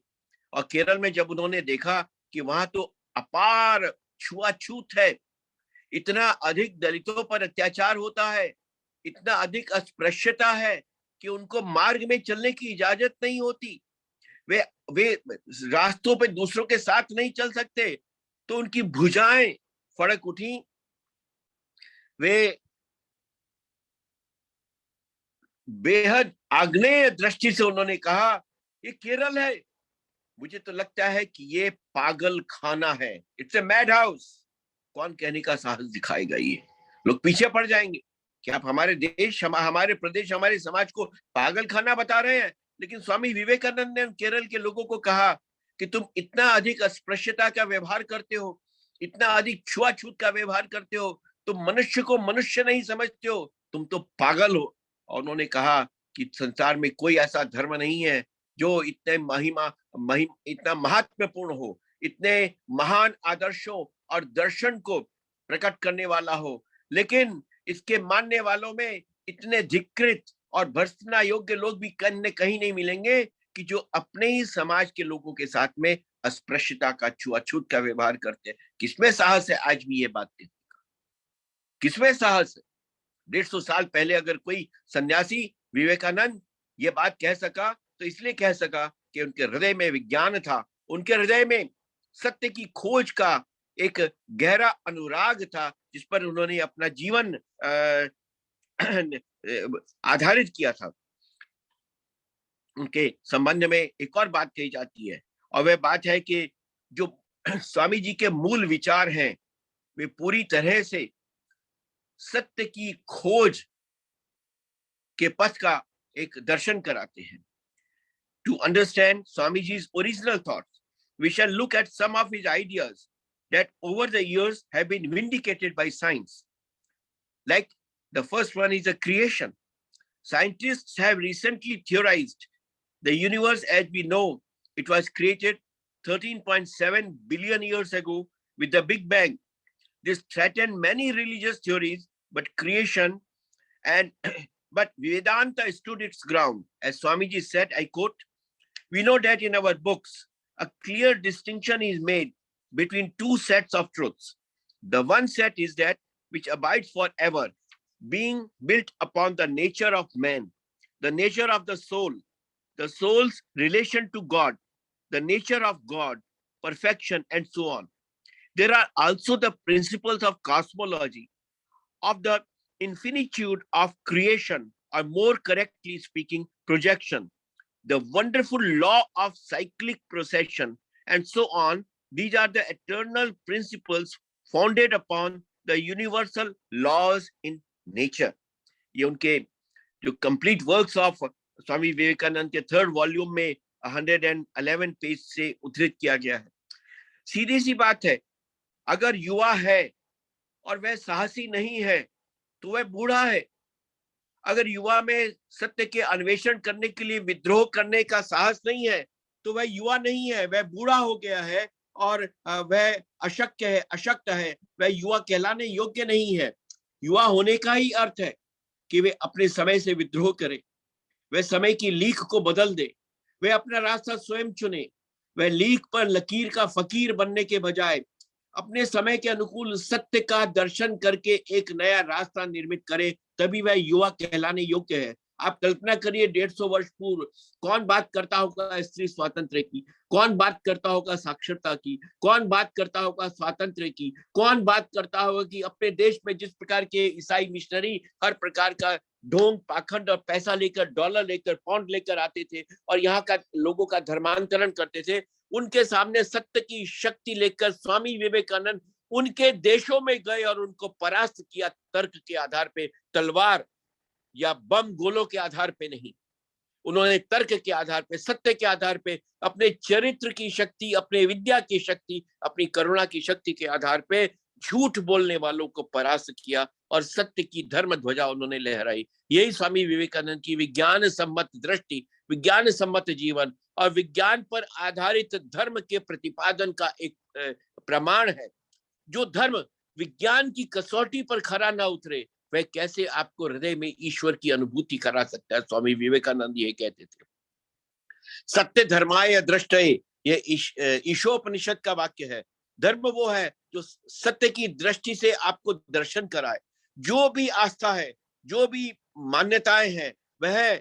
और केरल में जब उन्होंने देखा कि वहां तो अपार छुआछूत है, इतना अधिक दलितों पर अत्याचार होता है, इतना अधिक अस्पृश्यता है कि उनको मार्ग में चलने की इजाजत नहीं होती, वे रास्तों पे दूसरों के साथ नहीं चल सकते, तो उनकी भुजाएं फड़क उठी। वे बेहद आग्नेय दृष्टि से उन्होंने कहा, ये केरल है, मुझे तो लगता है कि ये पागल खाना है, इट्स ए मैड हाउस। कौन कहने का साहस दिखाएगा? ये लोग पीछे पड़ जाएंगे। कि आप हमारे देश, हमारे प्रदेश, हमारे समाज को पागल खाना बता रहे हैं। लेकिन स्वामी विवेकानंद ने केरल के लोगों को कहा कि तुम इतना अधिक अस्पृश्यता का व्यवहार करते हो, इतना अधिक छुआछूत का व्यवहार करते हो, तुम मनुष्य को मनुष्य नहीं समझते हो, तुम तो पागल हो। और उन्होंने कहा कि संसार में कोई ऐसा धर्म नहीं है जो इतना महत्वपूर्ण हो, इतने महान आदर्शों और दर्शन को प्रकट करने वाला हो, लेकिन इसके मानने वालों में इतने धिक्कृत और भर्त्सना योग्य लोग भी कहीं नहीं मिलेंगे कि जो अपने ही समाज के लोगों के साथ में अस्पृश्यता का, छुआछूत का व्यवहार करते हैं। किसमें साहस है आज भी ये बात कहने का? किसमें साहस है? 150 साल पहले अगर कोई सन्यासी विवेकानंद ये बात कह सका तो इसलिए कह सका कि उनके हृदय में विज्ञान था, उनके हृदय में सत्य की खोज का एक गहरा अनुराग था, जिस पर उन्होंने अपना जीवन आधारित किया था। उनके संबंध में एक और बात कही जाती है, और वह बात है कि जो स्वामी जी के मूल विचार हैं वे पूरी तरह से सत्य की खोज के पथ का एक दर्शन कराते हैं। To understand Swamiji's original thoughts, we shall look at some of his ideas that over the years have been vindicated by science. Like the first one is the creation. Scientists have recently theorized the universe as we know it was created 13.7 billion years ago with the Big Bang. This threatened many religious theories, but Vedanta stood its ground. As Swamiji said, I quote, "We know that in our books, a clear distinction is made between two sets of truths. The one set is that which abides forever, being built upon the nature of man, the nature of the soul, the soul's relation to God, the nature of God, perfection, and so on. There are also the principles of cosmology, of the infinitude of creation, or more correctly speaking, projection, the wonderful law of cyclic procession, and so on. These are the eternal principles founded upon the universal laws in nature." ये उनके जो complete works of Swami Vivekananda के 3rd volume में 111 page से उद्धृत किया गया है। सीधी सी बात है, अगर युवा है और वह साहसी नहीं है तो वह बूढ़ा है। अगर युवा में सत्य के अन्वेषण करने के लिए विद्रोह करने का साहस नहीं है तो वह युवा नहीं है, वह बूढ़ा हो गया है और वह अशक्य है, अशक्त है, वह युवा कहलाने योग्य नहीं है। युवा होने का ही अर्थ है कि वे अपने समय से विद्रोह करें, वह समय की लीक को बदल दे, वे अपना रास्ता स्वयं चुने, वह लीक पर लकीर का फकीर बनने के बजाय अपने समय के अनुकूल सत्य का दर्शन करके एक नया रास्ता निर्मित करे, तभी वह युवा कहलाने योग्य है। आप कल्पना करिए 150 वर्ष पूर्व कौन बात करता होगा स्त्री स्वातंत्र्य की, कौन बात करता होगा साक्षरता की, कौन बात करता होगा स्वातंत्र्य की, कौन बात करता होगा कि अपने देश में जिस प्रकार के ईसाई मिशनरी हर प्रकार का ढोंग पाखंड और पैसा लेकर, डॉलर लेकर, पाउंड लेकर आते थे और यहाँ का लोगों का धर्मांतरण करते थे, उनके सामने सत्य की शक्ति लेकर स्वामी विवेकानंद उनके देशों में गए और उनको परास्त किया, तर्क के आधार पे, तलवार या बम गोलों के आधार पे नहीं। उन्होंने तर्क के आधार पे, सत्य के आधार पे, अपने चरित्र की शक्ति, अपने विद्या की शक्ति, अपनी करुणा की शक्ति के आधार पे झूठ बोलने वालों को परास्त किया और सत्य की धर्म ध्वजा उन्होंने लहराई। यही स्वामी विवेकानंद की विज्ञान सम्मत दृष्टि, विज्ञान सम्मत जीवन और विज्ञान पर आधारित धर्म के प्रतिपादन का एक प्रमाण है। जो धर्म विज्ञान की कसौटी पर खरा ना उतरे, वह कैसे आपको हृदय में ईश्वर की अनुभूति करा सकता है। स्वामी विवेकानंद ये कहते थे। सत्य धर्माय दृष्टये, ये ईशोपनिषद का वाक्य है। धर्म वो है जो सत्य की दृष्टि से आपको दर्शन कराए। जो भी आस्था है, जो भी मान्यताएं हैं, वह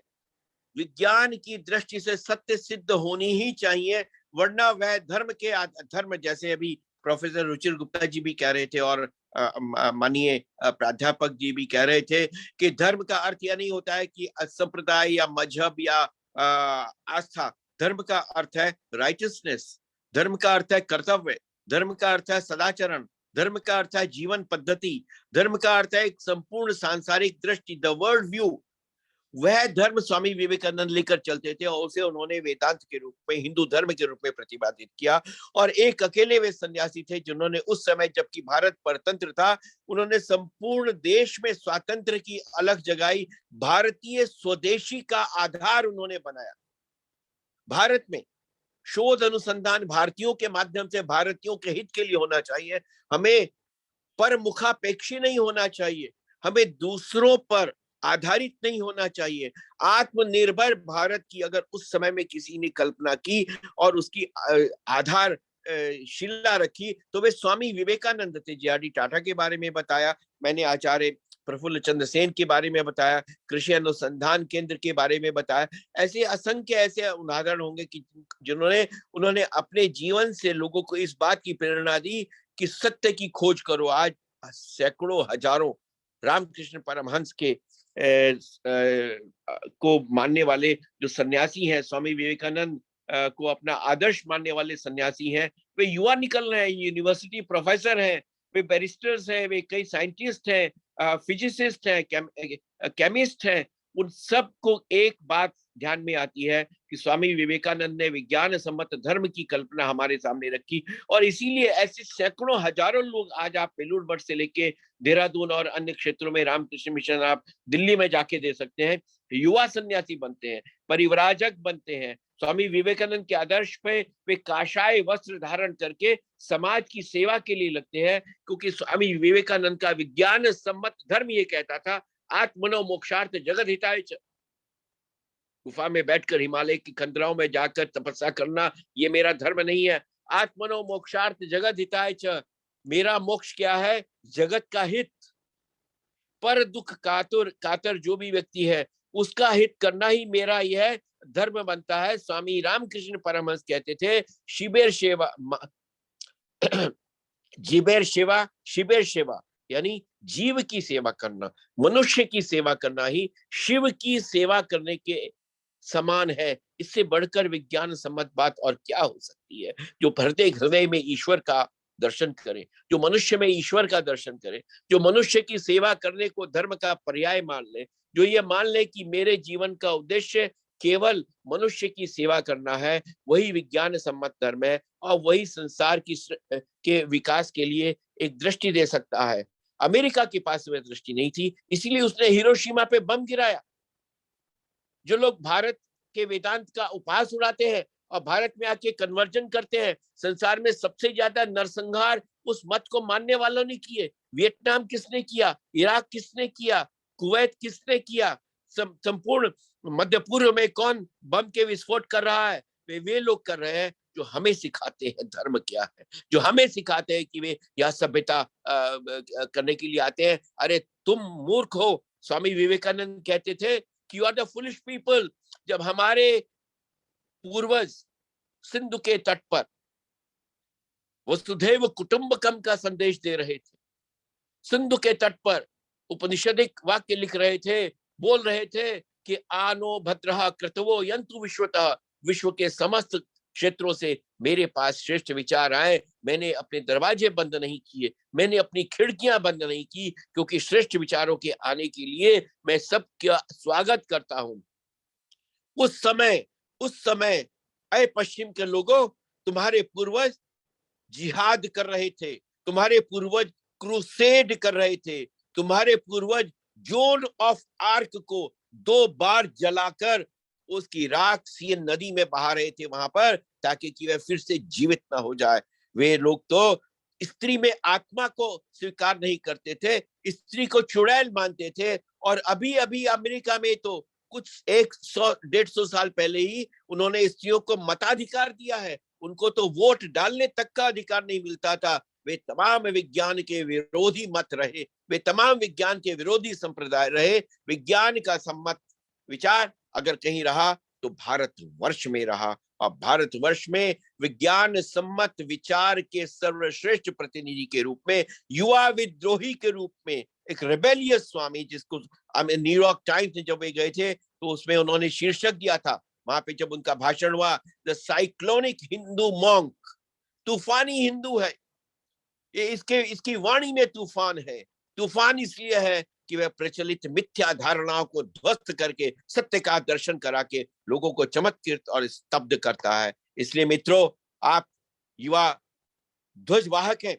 विज्ञान की दृष्टि से सत्य सिद्ध होनी ही चाहिए, वरना वह धर्म जैसे अभी प्रोफेसर रुचिर गुप्ता जी भी कह रहे थे और माननीय प्राध्यापक जी भी कह रहे थे कि धर्म का अर्थ यह नहीं होता है कि संप्रदाय या मजहब या आस्था। धर्म का अर्थ है राइटियसनेस, धर्म का अर्थ है कर्तव्य, धर्म का अर्थ है सदाचरण, धर्म का अर्थ है जीवन पद्धति, धर्म का अर्थ है एक संपूर्ण सांसारिक दृष्टि, द वर्ल्ड व्यू। वह धर्म स्वामी विवेकानंद लेकर चलते थे और उसे उन्होंने वेदांत के रूप में, हिंदू धर्म के रूप में प्रतिपादित किया। और एक अकेले वे सन्यासी थे जिन्होंने उस समय, जबकि भारत परतंत्र था, उन्होंने संपूर्ण देश में स्वातंत्र की अलग जगाई। भारतीय स्वदेशी का आधार उन्होंने बनाया। भारत में शोध अनुसंधान भारतीयों के माध्यम से भारतीयों के हित के लिए होना चाहिए। हमें परमुखापेक्षी नहीं होना चाहिए, हमें दूसरों पर आधारित नहीं होना चाहिए। आत्मनिर्भर भारत की अगर उस समय में किसी ने कल्पना की और उसकी आधार शिला रखी तो वे स्वामी विवेकानंद थे। जे.आर.डी. टाटा के बारे में बताया मैंने, आचार्य प्रफुल्ल चंद्र सेन के बारे में बताया, कृषि अनुसंधान केंद्र के बारे में बताया। ऐसे असंख्य ऐसे उदाहरण होंगे कि उन्होंने अपने जीवन से लोगों को इस बात की प्रेरणा दी कि सत्य की खोज करो। आज सैकड़ों हजारों रामकृष्ण परमहंस के को मानने वाले जो सन्यासी हैं, स्वामी विवेकानंद को अपना आदर्श मानने वाले सन्यासी हैं, वे युवा निकल रहे हैं, यूनिवर्सिटी प्रोफेसर हैं, वे बैरिस्टर्स हैं, वे कई साइंटिस्ट हैं, फिजिसिस्ट हैं, केमिस्ट हैं। उन सबको एक बात ध्यान में आती है कि स्वामी विवेकानंद ने विज्ञान सम्मत धर्म की कल्पना हमारे सामने रखी। और इसीलिए ऐसे सैकड़ों हजारों लोग, आज आप बेलूर मठ से लेके देहरादून और अन्य क्षेत्रों में रामकृष्ण मिशन आप दिल्ली में जाके दे सकते हैं, युवा सन्यासी बनते हैं, परिव्राजक बनते हैं। स्वामी विवेकानंद के आदर्श पे वे काशाय वस्त्र धारण करके समाज की सेवा के लिए लगते हैं, क्योंकि स्वामी विवेकानंद का विज्ञान सम्मत धर्म ये कहता था, आत्मनो मोक्षार्थ जगत हिताय च। गुफा में बैठकर हिमालय की खंडराओं में जाकर तपस्या करना ये मेरा धर्म नहीं है। आत्मनो मोक्षार्थ जगत हिताय च, मेरा मोक्ष क्या है? जगत का हित। पर दुख कातर जो भी व्यक्ति है उसका हित करना ही मेरा यह धर्म बनता है। स्वामी रामकृष्ण परमहंस कहते थे, शिबेर सेवा जिबेर सेवा शिबेर सेवा, यानी जीव की सेवा करना, मनुष्य की सेवा करना ही शिव की सेवा करने के समान है। इससे बढ़कर विज्ञान सम्मत बात और क्या हो सकती है? जो प्रत्येक हृदय में ईश्वर का दर्शन करे, जो मनुष्य में ईश्वर का दर्शन करे, जो मनुष्य की सेवा करने को धर्म का पर्याय मान ले, जो ये मान ले कि मेरे जीवन का उद्देश्य केवल मनुष्य की सेवा करना है, वही विज्ञान सम्मत धर्म है और वही संसार के विकास के लिए एक दृष्टि दे सकता है। अमेरिका के पास वह दृष्टि नहीं थी, इसलिए उसने हिरोशिमा पे बम गिराया। जो लोग भारत के वेदांत का उपहास उड़ाते हैं और भारत में आके कन्वर्जन करते हैं, संसार में सबसे ज्यादा नरसंहार उस मत को मानने वालों ने किए। वियतनाम किसने किया? इराक किसने किया? कुवैत किसने किया? संपूर्ण मध्य पूर्व में कौन बम के विस्फोट कर रहा है? वे लोग कर रहे हैं जो हमें सिखाते हैं धर्म क्या है, जो हमें सिखाते हैं कि वे यह सभ्यता करने के लिए आते हैं। अरे तुम मूर्ख हो। स्वामी विवेकानंद कहते थे कि you are the foolish people. जब हमारे पूर्वज सिंधु के तट पर वसुधैव कुटुंबकम का संदेश दे रहे थे, सिंधु के तट पर उपनिषदिक वाक्य लिख रहे थे, बोल रहे थे कि आनो भद्रः क्रतवो यंतु विश्वतः, विश्व के समस्त क्षेत्रों से मेरे पास श्रेष्ठ विचार आए। मैंने अपने दरवाजे बंद नहीं किए, मैंने अपनी खिड़कियां बंद नहीं की, क्योंकि श्रेष्ठ विचारों के आने के लिए मैं सबका स्वागत करता हूं। उस समय अय पश्चिम के लोगों, तुम्हारे पूर्वज जिहाद कर रहे थे, तुम्हारे पूर्वज क्रूसेड कर रहे थे, तुम्हारे पूर्वज जोन ऑफ आर्क को 2 बार जलाकर उसकी राख सीन नदी में बहा रहे थे वहां पर, ताकि कि वह फिर से जीवित ना हो जाए। वे लोग तो स्त्री में आत्मा को स्वीकार नहीं करते थे, स्त्री को चुड़ैल मानते थे। और अभी अभी अमेरिका में तो कुछ 100-150 साल पहले ही उन्होंने स्त्रियों को मताधिकार दिया है। उनको तो वोट डालने तक का अधिकार नहीं मिलता था। वे तमाम विज्ञान के विरोधी मत रहे, वे तमाम विज्ञान के विरोधी संप्रदाय रहे। विज्ञान का सम्मत विचार अगर कहीं रहा तो भारतवर्ष में रहा, और भारतवर्ष में विज्ञान सम्मत विचार के सर्वश्रेष्ठ प्रतिनिधि के रूप में, युवा विद्रोही के रूप में, एक रेबेलियस स्वामी, जिसको न्यूयॉर्क टाइम्स में जब वे गए थे तो उसमें उन्होंने शीर्षक दिया था, वहां पे जब उनका भाषण हुआ, द साइक्लोनिक हिंदू मॉन्क, तूफानी हिंदू है। इसकी वाणी में तूफान है। तूफान इसलिए है कि वह प्रचलित मिथ्या धारणाओं को ध्वस्त करके सत्य का दर्शन करा के लोगों को चमत्कृत और स्तब्ध करता है। इसलिए मित्रों, आप युवा ध्वजवाहक हैं।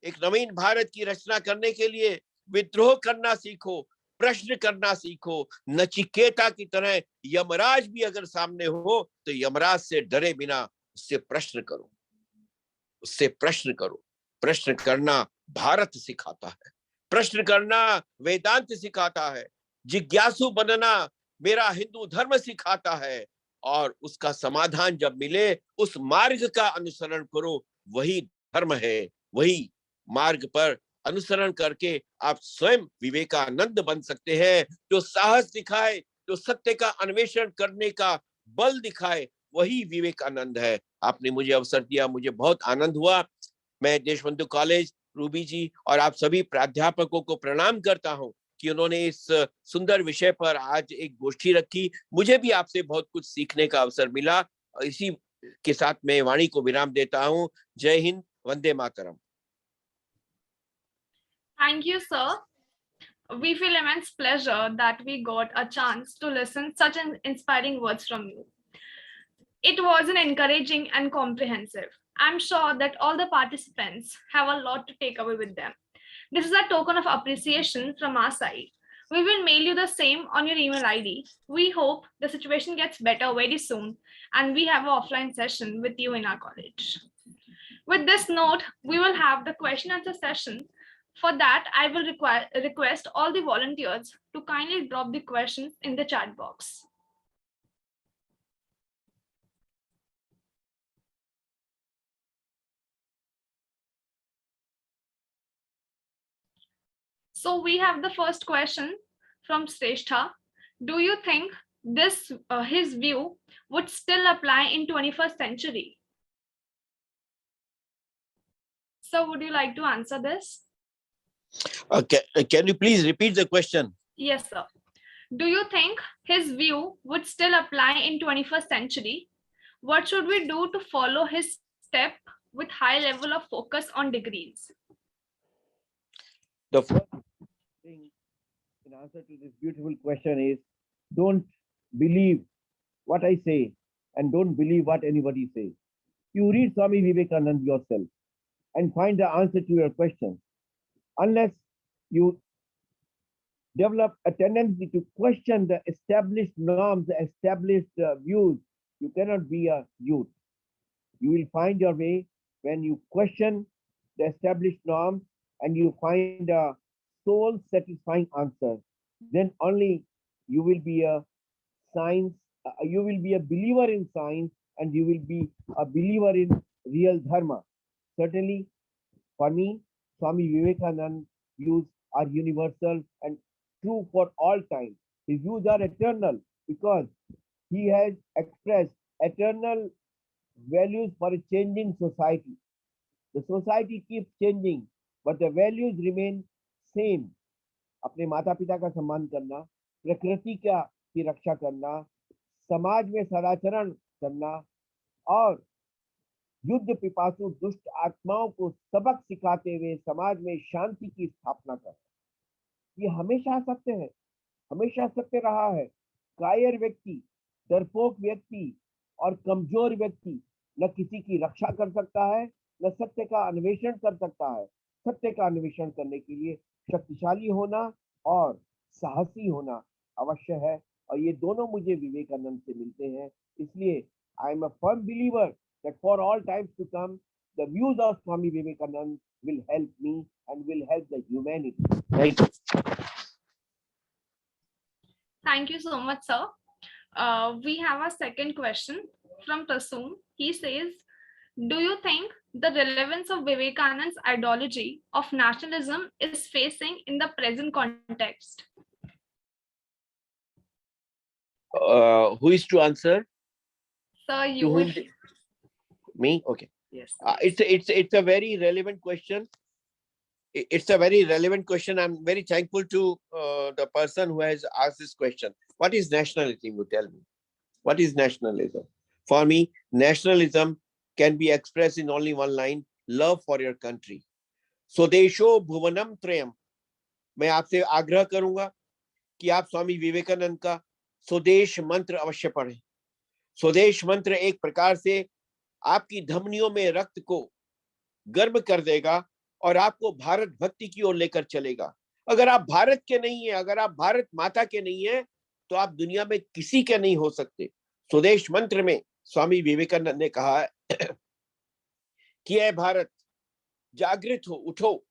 एक नवीन भारत की रचना करने के लिए विद्रोह करना सीखो, प्रश्न करना सीखो। नचिकेता की तरह यमराज भी अगर सामने हो तो यमराज से डरे बिना उससे प्रश्न करो, उससे प्रश्न करो। प्रश्न करना भारत सिखाता है, प्रश्न करना वेदांत सिखाता है, जिज्ञासु बनना मेरा हिंदू धर्म सिखाता है। और उसका समाधान जब मिले उस मार्ग का अनुसरण करो, वही धर्म है। वही मार्ग पर अनुसरण करके आप स्वयं विवेकानंद बन सकते हैं। जो साहस दिखाए, जो सत्य का अन्वेषण करने का बल दिखाए, वही विवेकानंद है। आपने मुझे अवसर दिया, मुझे बहुत आनंद हुआ। मैं देशबंधु कॉलेज, रूबी जी और आप सभी प्राध्यापकों को प्रणाम करता हूं कि उन्होंने इस सुंदर विषय पर आज एक गोष्ठी रखी। मुझे भी आपसे बहुत कुछ सीखने का अवसर मिला। इसी के साथ मैं वाणी को विराम देता हूं। जय Hind, Vande Mataram. Thank you, sir. We feel immense pleasure that we got a chance to listen such an inspiring words from you. It was an encouraging and comprehensive. I'm sure that all the participants have a lot to take away with them. This is a token of appreciation from our side. We will mail you the same on your email ID. We hope the situation gets better very soon and we have an offline session with you in our college. With this note, we will have the question answer session. For that, I will request all the volunteers to kindly drop the questions in the chat box. So we have the first question from Sreshtha. Do you think his view would still apply in 21st century? So would you like to answer this? Can you please repeat the question? Yes, sir. Do you think his view would still apply in 21st century? What should we do to follow his step with high level of focus on degrees? The first thing in answer to this beautiful question is, don't believe what I say and don't believe what anybody says. You read Swami Vivekananda yourself and find the answer to your question. Unless you develop a tendency to question the established norms, the established views, you cannot be a youth. You will find your way when you question the established norms and you find a soul satisfying answer. Then only you will be a science, you will be a believer in science and you will be a believer in real dharma. Certainly, for me, Swami Vivekananda's views are universal and true for all time. His views are eternal because he has expressed eternal values for a changing society. The society keeps changing, but the values remain same. अपने माता पिता का सम्मान करना, प्रकृति की रक्षा करना, समाज में सदाचरण करना और युद्ध पिपासु दुष्ट आत्माओं को सबक सिखाते हुए समाज में शांति की स्थापना करना। ये हमेशा सत्य है, हमेशा सत्य रहा है। कायर व्यक्ति, डरपोक व्यक्ति और कमजोर व्यक्ति न किसी की रक्षा कर सकता है, न सत्य का अन्वेषण कर सकता है। सत्य का अन्वेषण करने के लिए शक्तिशाली होना और साहसी होना अवश्य है और ये दोनों मुझे विवेकानंद से मिलते हैं। इसलिए I am a firm believer that for all times to come, the views of Swami Vivekananda will help me and will help the humanity. Thank you. Thank you so much, sir. We have a second question from Tasoom. He says, do you think the relevance of Vivekananda's ideology of nationalism is facing in the present context? Who is to answer? Sir, To you whom? will. Me? Okay. Yes. It's a very relevant question. It's a very relevant question. I'm very thankful to the person who has asked this question. What is nationalism? You tell me. What is nationalism? For me, nationalism can be expressed in only one line: love for your country. स्वदेशो भुवनम त्रयम। मैं आपसे आग्रह करूंगा कि आप स्वामी विवेकानंद का स्वदेश मंत्र अवश्य पढ़ें। स्वदेश मंत्र एक प्रकार से आपकी धमनियों में रक्त को गर्म कर देगा और आपको भारत भक्ति की ओर लेकर चलेगा। अगर आप भारत के नहीं है, अगर आप भारत माता के नहीं है, तो आप दुनिया में किसी के नहीं हो सकते। स्वदेश मंत्र में स्वामी विवेकानंद ने कहा है कि ऐ भारत, जागृत हो, उठो।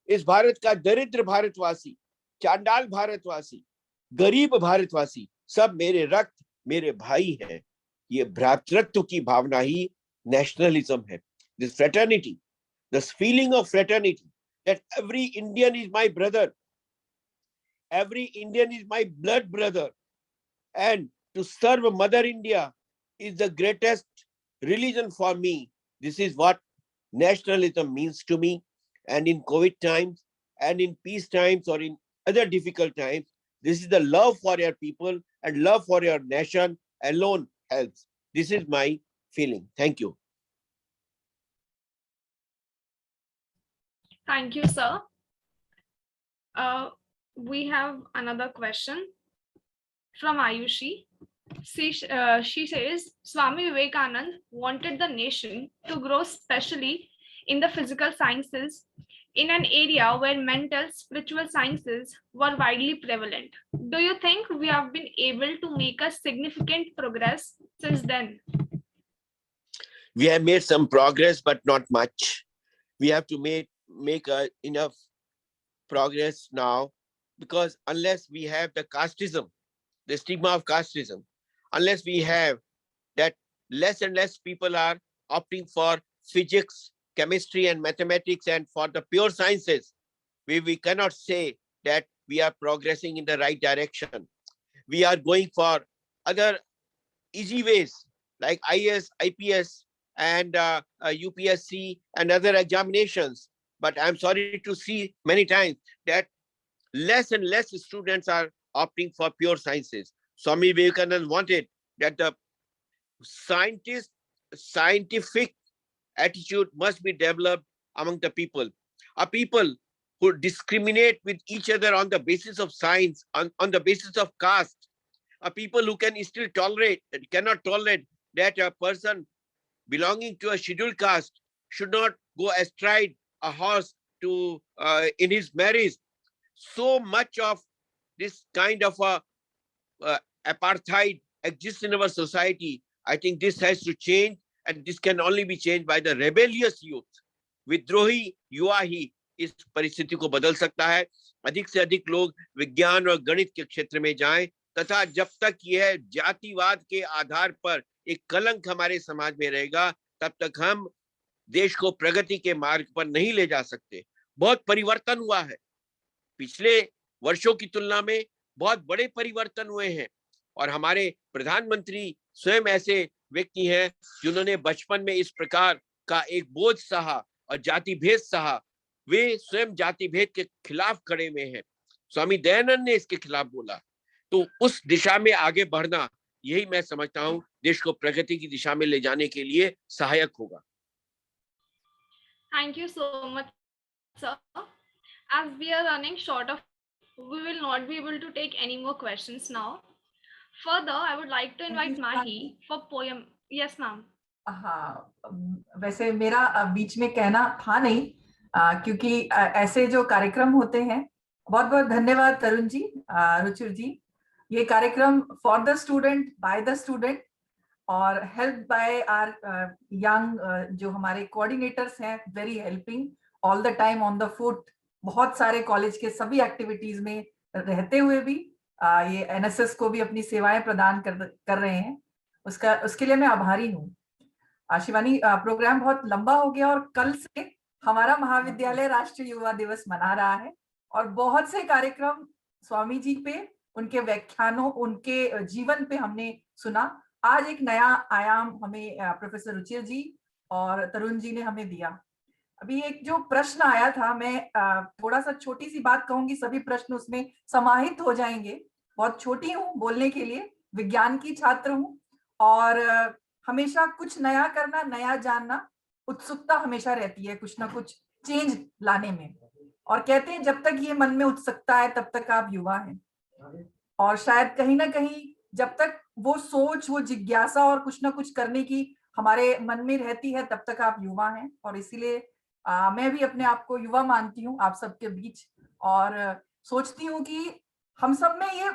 इस भारत का दरिद्र भारतवासी, चांडाल भारतवासी, गरीब भारतवासी सब मेरे रक्त, मेरे भाई हैं। ये भ्रातृत्व की भावना ही नेशनलिज्म है। This fraternity, this feeling of fraternity, that every Indian is my brother, every Indian is my blood brother, and to serve Mother India is the greatest religion for me. This is what nationalism means to me. And in COVID times, and in peace times, or in other difficult times, this is the love for your people and love for your nation alone helps. This is my feeling. Thank you. Thank you, sir. We have another question from Ayushi. She says, Swami Vivekananda wanted the nation to grow especially in the physical sciences in an area where mental, spiritual sciences were widely prevalent. Do you think we have been able to make a significant progress since then? We have made some progress, but not much. We have to make enough progress now, because unless we have the casteism, the stigma of casteism, unless we have that less and less people are opting for physics, chemistry and mathematics and for the pure sciences, we cannot say that we are progressing in the right direction. We are going for other easy ways like IAS, IPS and UPSC and other examinations. But I'm sorry to see many times that less and less students are opting for pure sciences. Swami Vivekananda wanted that the scientific attitude must be developed among the people. A people who discriminate with each other on the basis of science, on the basis of caste, a people who cannot tolerate that a person belonging to a scheduled caste should not go astride a horse to in his marriage. So much of this kind of apartheid exists in our society. I think this has to change, and this can only be changed by the rebellious youth. विद्रोही युवा ही इस परिस्थिति को बदल सकता है। अधिक से अधिक लोग विज्ञान और गणित के क्षेत्र में जाएं, तथा जब तक यह जातिवाद के आधार पर एक कलंक हमारे समाज में रहेगा, तब तक हम देश को प्रगति के मार्ग पर नहीं ले जा सकते। बहुत परिवर्तन हुआ है, पिछले वर्षों की तुलना में बहुत बड़े परिवर्तन हुए हैं, और हमारे प्रधानमंत्री स्वयं ऐसे व्यक्ति हैं जिन्होंने बचपन में इस प्रकार का एक बोझ सहा और जाति भेद सहा। वे स्वयं जाति भेद के खिलाफ खड़े हुए हैं। स्वामी दयानंद ने इसके खिलाफ बोला। तो उस दिशा में आगे बढ़ना, यही मैं समझता हूं देश को प्रगति की दिशा में ले जाने के लिए सहायक होगा। Thank you so much, sir. As we are running short of, we will not be able to take any more questions now. Further, I would like to invite Mahi for poem. Yes, ma'am. हाँ, वैसे मेरा बीच में कहना था नहीं, क्योंकि ऐसे जो कार्यक्रम होते हैं, बहुत बहुत धन्यवाद तरुण जी, रुचिर जी। ये कार्यक्रम for the student, by the student और हेल्प बाय आवर यंग जो हमारे कोऑर्डिनेटर्स हैं, very helping all the time on the foot. बहुत सारे कॉलेज के सभी एक्टिविटीज में रहते हुए भी ये एनएसएस को भी अपनी सेवाएं प्रदान कर रहे हैं, उसके लिए मैं आभारी हूँ। शिवानी, प्रोग्राम बहुत लंबा हो गया और कल से हमारा महाविद्यालय राष्ट्रीय युवा दिवस मना रहा है और बहुत से कार्यक्रम स्वामी जी पे, उनके व्याख्यानों, उनके जीवन पे हमने सुना। आज एक नया आयाम हमें प्रोफेसर रुचिर जी और तरुण जी ने हमें दिया। अभी एक जो प्रश्न आया था, मैं थोड़ा सा छोटी सी बात कहूंगी, सभी प्रश्न उसमें समाहित हो जाएंगे। बहुत छोटी हूँ बोलने के लिए, विज्ञान की छात्र हूँ और हमेशा कुछ नया करना, नया जानना, उत्सुकता हमेशा रहती है कुछ ना कुछ चेंज लाने में। और कहते हैं जब तक ये मन में उत्सुकता है तब तक आप युवा हैं, और शायद कहीं ना कहीं जब तक वो सोच, वो जिज्ञासा और कुछ ना कुछ करने की हमारे मन में रहती है तब तक आप युवा हैं। और इसीलिए मैं भी अपने आप को युवा मानती हूँ आप सबके बीच, और सोचती हूँ कि हम सब में ये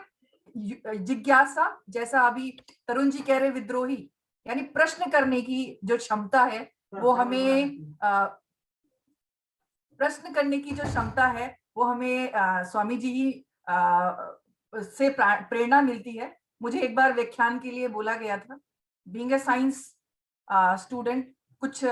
जिज्ञासा, जैसा अभी तरुण जी कह रहे विद्रोही, यानी प्रश्न करने की जो क्षमता है वो हमें प्रश्न करने की जो क्षमता है वो हमें स्वामी जी ही से प्रेरणा मिलती है। मुझे एक बार व्याख्यान के लिए बोला गया था, बीइंग अ साइंस स्टूडेंट, कुछ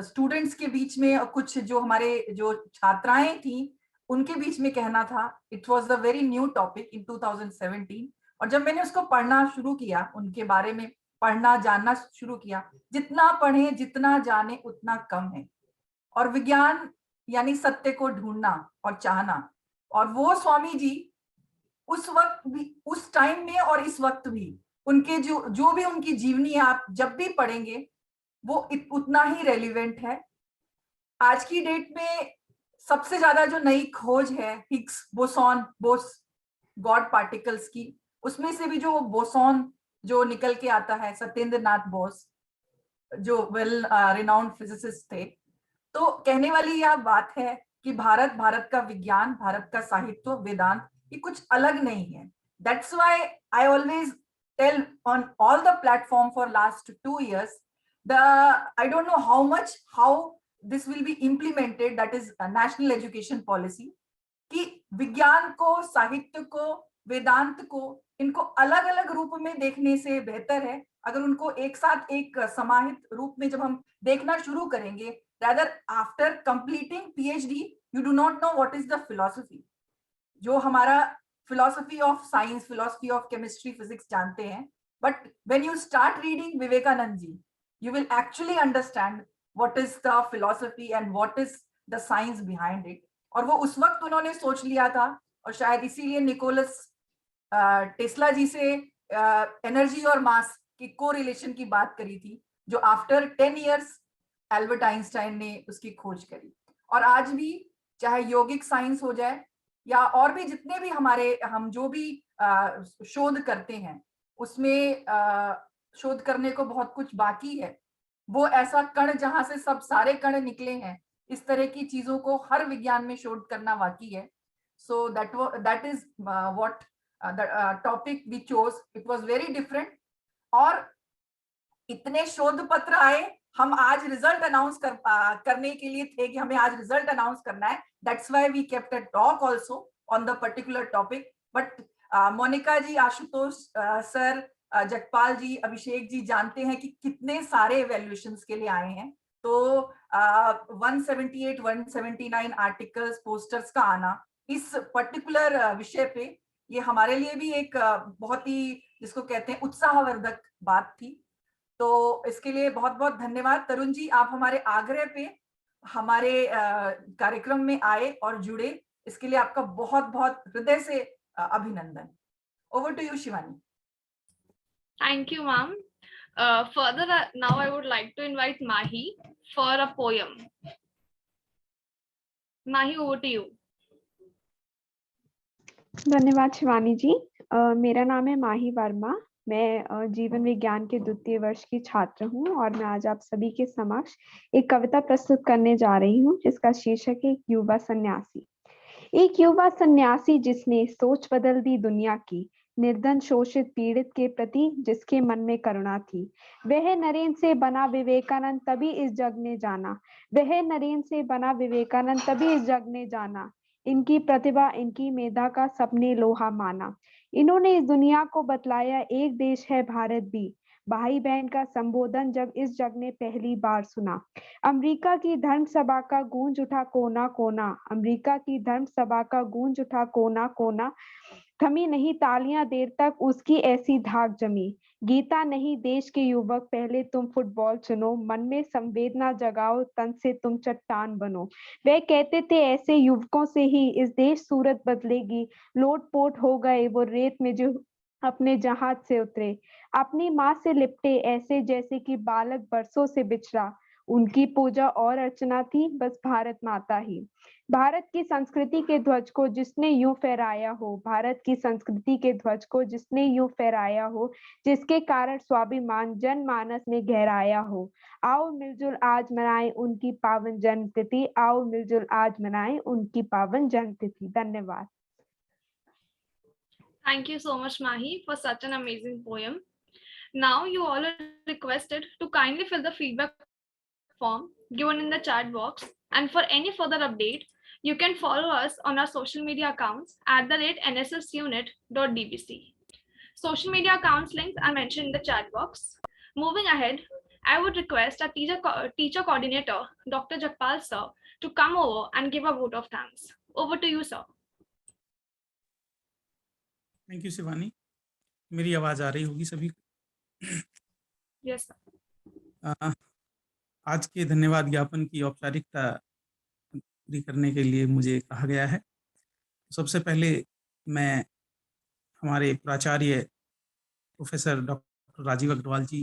स्टूडेंट्स के बीच में और कुछ जो हमारे जो छात्राएं थी उनके बीच में कहना था, it was a very new topic in 2017, और जब मैंने उसको पढ़ना शुरू किया, उनके बारे में पढ़ना जानना शुरू किया, जितना पढ़े जितना जाने उतना कम है। और विज्ञान यानी सत्य को ढूंढना और चाहना, और वो स्वामी जी उस वक्त भी, उस टाइम में और इस वक्त भी, उनके जो भी उनकी जीवनी है आप जब भी पढ़ेंगे वो उतना ही रेलिवेंट है। आज की डेट में सबसे ज्यादा जो नई खोज है हिग्स बोसॉन गॉड पार्टिकल्स की, उसमें से भी जो बोसॉन जो निकल के आता है, सत्येंद्र नाथ बोस जो वेल रिनाउंड फिजिसिस्ट थे। तो कहने वाली यह बात है कि भारत का विज्ञान, भारत का साहित्य, वेदांत, ये कुछ अलग नहीं है। That's why I always tell on all the platform for last 2 years, I don't know how this will be implemented, that is a national education policy, कि विज्ञान को, साहित्य को, वेदांत को, इनको अलग अलग रूप में देखने से बेहतर है अगर उनको एक साथ एक समाहित रूप में जब हम देखना शुरू करेंगे, rather after completing PhD you do not know what is the philosophy, जो हमारा philosophy of science, philosophy of chemistry, physics जानते हैं, but when you start reading Vivekanand ji, you will actually understand what is the philosophy and what is the science behind it। और वो उस वक्त उन्होंने सोच लिया था, और शायद इसीलिए निकोलस टेस्ला जी से एनर्जी और मास की कोरिलेशन की बात करी थी, जो आफ्टर 10 इयर्स एल्बर्ट आइंस्टाइन ने उसकी खोज करी। और आज भी चाहे यौगिक साइंस हो जाए या और भी जितने भी हम जो भी शोध करते हैं, उसमें शोध करने को बहुत कुछ बाकी है। वो ऐसा कण जहां से सब सारे कण निकले हैं, इस तरह की चीजों को हर विज्ञान में शोध करना बाकी है। So that is what the topic we chose, it was very different. और इतने शोध पत्र आए, हम आज रिजल्ट अनाउंस करने के लिए थे कि हमें आज रिजल्ट अनाउंस करना है, that's why we kept a talk also on the particular topic. But Monica ji, Ashutosh sir, Jagpal ji, Abhishek ji जानते हैं कि कितने सारे इवैल्यूएशंस के लिए आए हैं। तो 178 179 आर्टिकल्स, पोस्टर्स का आना इस पर्टिकुलर विषय पे, ये हमारे लिए भी एक बहुत ही, जिसको कहते हैं, उत्साहवर्धक बात थी। तो इसके लिए बहुत बहुत धन्यवाद तरुण जी, आप हमारे आग्रह पे हमारे कार्यक्रम में आए और जुड़े, इसके लिए आपका बहुत बहुत हृदय से अभिनंदन। Over to you Shivani. Thank you, ma'am. Further, now I would like to invite Mahi for a poem. Mahi, over to you. धन्यवाद शिवानी जी। मेरा नाम है माही वर्मा। मैं जीवन विज्ञान के द्वितीय वर्ष की छात्र हूँ और मैं आज आप सभी के समक्ष एक कविता प्रस्तुत करने जा रही हूँ जिसका शीर्षक है एक युवा सन्यासी। एक युवा सन्यासी जिसने सोच बदल दी दुनिया की, निर्धन शोषित पीड़ित के प्रति जिसके मन में करुणा थी। वह नरेन से बना विवेकानंद तभी इस जग ने जाना, वह नरेन से बना विवेकानंद तभी इस जग ने जाना। इनकी प्रतिभा, इनकी मेधा का सबने लोहा माना। इन्होंने इस दुनिया को बतलाया एक देश है भारत भी, भाई बहन का संबोधन जब इस जग ने पहली बार सुना। अमेरिका की धर्म सभा का गूंज उठा कोना कोना, अमेरिका की धर्म सभा का गूंज उठा कोना कोना। थमी नहीं तालियां देर तक उसकी ऐसी धाक जमी। गीता नहीं देश के युवक, पहले तुम फुटबॉल चुनो, मन में संवेदना जगाओ, तन से तुम चट्टान बनो। वे कहते थे ऐसे युवकों से ही इस देश सूरत बदलेगी। लोटपोट हो गए वो रेत में जो अपने जहाज से उतरे, अपनी माँ से लिपटे ऐसे जैसे कि बालक बरसों से बिछड़ा। उनकी पूजा और अर्चना थी बस भारत माता ही। भारत की संस्कृति के ध्वज को जिसने यूं फहराया हो, भारत की संस्कृति के ध्वज को जिसने यूं फहराया हो, जिसके कारण स्वाभिमान जनमानस में गहराया हो। आओ मिलजुल आज मनाएं उनकी पावन जन्म तिथि, आओ मिलजुल आज मनाएं उनकी पावन जन्म तिथि। धन्यवाद। Thank you so much, Mahi, for such an amazing poem. Now you all are requested to kindly fill the feedback form given in the chat box, and for any further update, you can follow us on our social media accounts @nssunit.dbc. Social media accounts links are mentioned in the chat box. Moving ahead, I would request our teacher coordinator, Dr. Jakpal sir, to come over and give a vote of thanks. Over to you, sir. Thank you Shivani. मेरी आवाज आ रही होगी सभी को? Yes, sir. आज के धन्यवाद ज्ञापन की औपचारिकता पूरी करने के लिए मुझे कहा गया है। सबसे पहले मैं हमारे प्राचार्य प्रोफेसर डॉक्टर राजीव अग्रवाल जी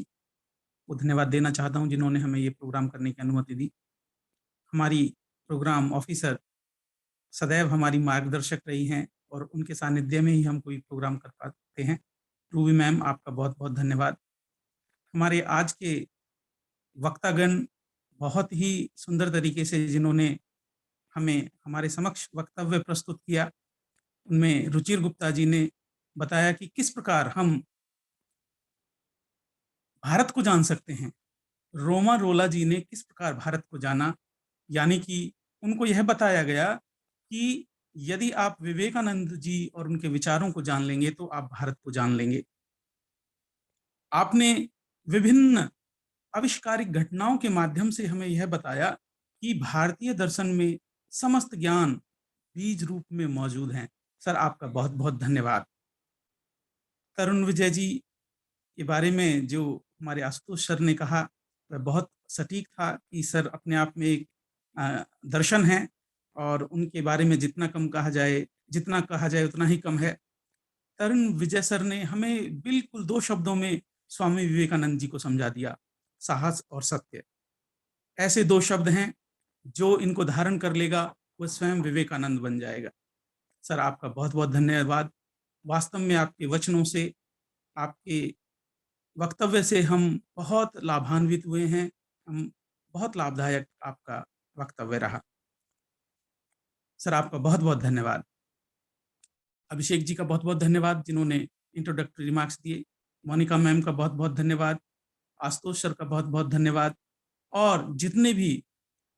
को धन्यवाद देना चाहता हूं, जिन्होंने हमें ये प्रोग्राम करने की अनुमति दी। हमारी प्रोग्राम ऑफिसर सदैव हमारी मार्गदर्शक रही हैं और उनके सानिध्य में ही हम कोई प्रोग्राम कर पाते हैं। रूबी मैम, आपका बहुत बहुत धन्यवाद। हमारे आज के वक्तागण बहुत ही सुंदर तरीके से जिन्होंने हमें हमारे समक्ष वक्तव्य प्रस्तुत किया, उनमें रुचिर गुप्ता जी ने बताया कि किस प्रकार हम भारत को जान सकते हैं। रोमा रोला जी ने किस प्रकार भारत को जाना, यानी कि उनको यह बताया गया कि यदि आप विवेकानंद जी और उनके विचारों को जान लेंगे तो आप भारत को जान लेंगे। आपने विभिन्न आविष्कारिक घटनाओं के माध्यम से हमें यह बताया कि भारतीय दर्शन में समस्त ज्ञान बीज रूप में मौजूद हैं। सर, आपका बहुत बहुत धन्यवाद। तरुण विजय जी के बारे में जो हमारे आशुतोष सर ने कहा वह बहुत सटीक था कि सर अपने आप में एक दर्शन है और उनके बारे में जितना कहा जाए उतना ही कम है। तरुण विजय सर ने हमें बिल्कुल 2 शब्दों में स्वामी विवेकानंद जी को समझा दिया, साहस और सत्य। ऐसे 2 शब्द हैं, जो इनको धारण कर लेगा वह स्वयं विवेकानंद बन जाएगा। सर, आपका बहुत बहुत धन्यवाद। वास्तव में आपके वचनों से, आपके वक्तव्य से हम बहुत लाभान्वित हुए हैं। हम बहुत लाभदायक आपका वक्तव्य रहा। सर, आपका बहुत बहुत धन्यवाद। अभिषेक जी का बहुत बहुत धन्यवाद, जिन्होंने इंट्रोडक्टरी रिमार्क्स दिए। मोनिका मैम का बहुत बहुत धन्यवाद। आशुतोष सर का बहुत बहुत धन्यवाद। और जितने भी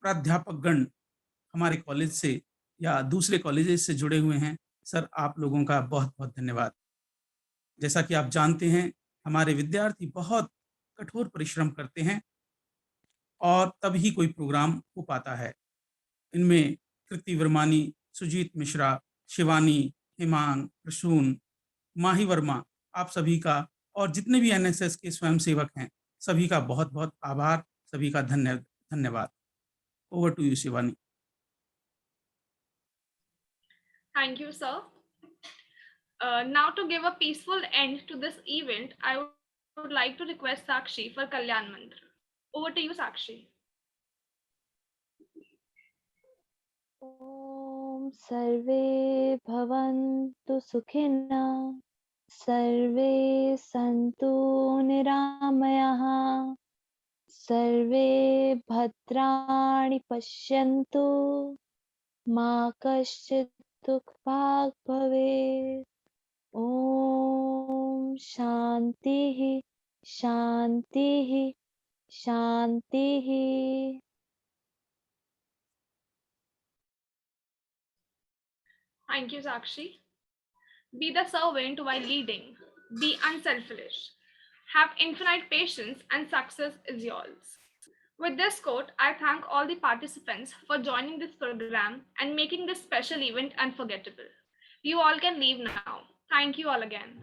प्राध्यापक गण हमारे कॉलेज से या दूसरे कॉलेजेस से जुड़े हुए हैं, सर आप लोगों का बहुत बहुत धन्यवाद। जैसा कि आप जानते हैं, हमारे विद्यार्थी बहुत कठोर परिश्रम करते हैं और तभी कोई प्रोग्राम हो पाता है। इनमें कृति वर्मानी, सुजीत मिश्रा, शिवानी, हिमांग, प्रसून, माही वर्मा, आप सभी का और जितने भी एनएसएस के स्वयंसेवक हैं, सभी का बहुत बहुत आभार, सभी का धन्यवाद। Over to you Shivani. Thank you, sir. Now to give a peaceful end to this event, I would like to request Sakshi for Kalyan Mantra. Over to you, Sakshi. Om Sarve Bhavantu Sukhina Sarve Santu Niramayah Sarve Bhadrani Pashyantu Ma Kaschit Dukh Bhag Bhavet। Om Shanti Shanti Shanti। Thank you, Sakshi. Be the servant while leading. Be unselfish. Have infinite patience and success is yours. With this quote, I thank all the participants for joining this program and making this special event unforgettable. You all can leave now. Thank you all again.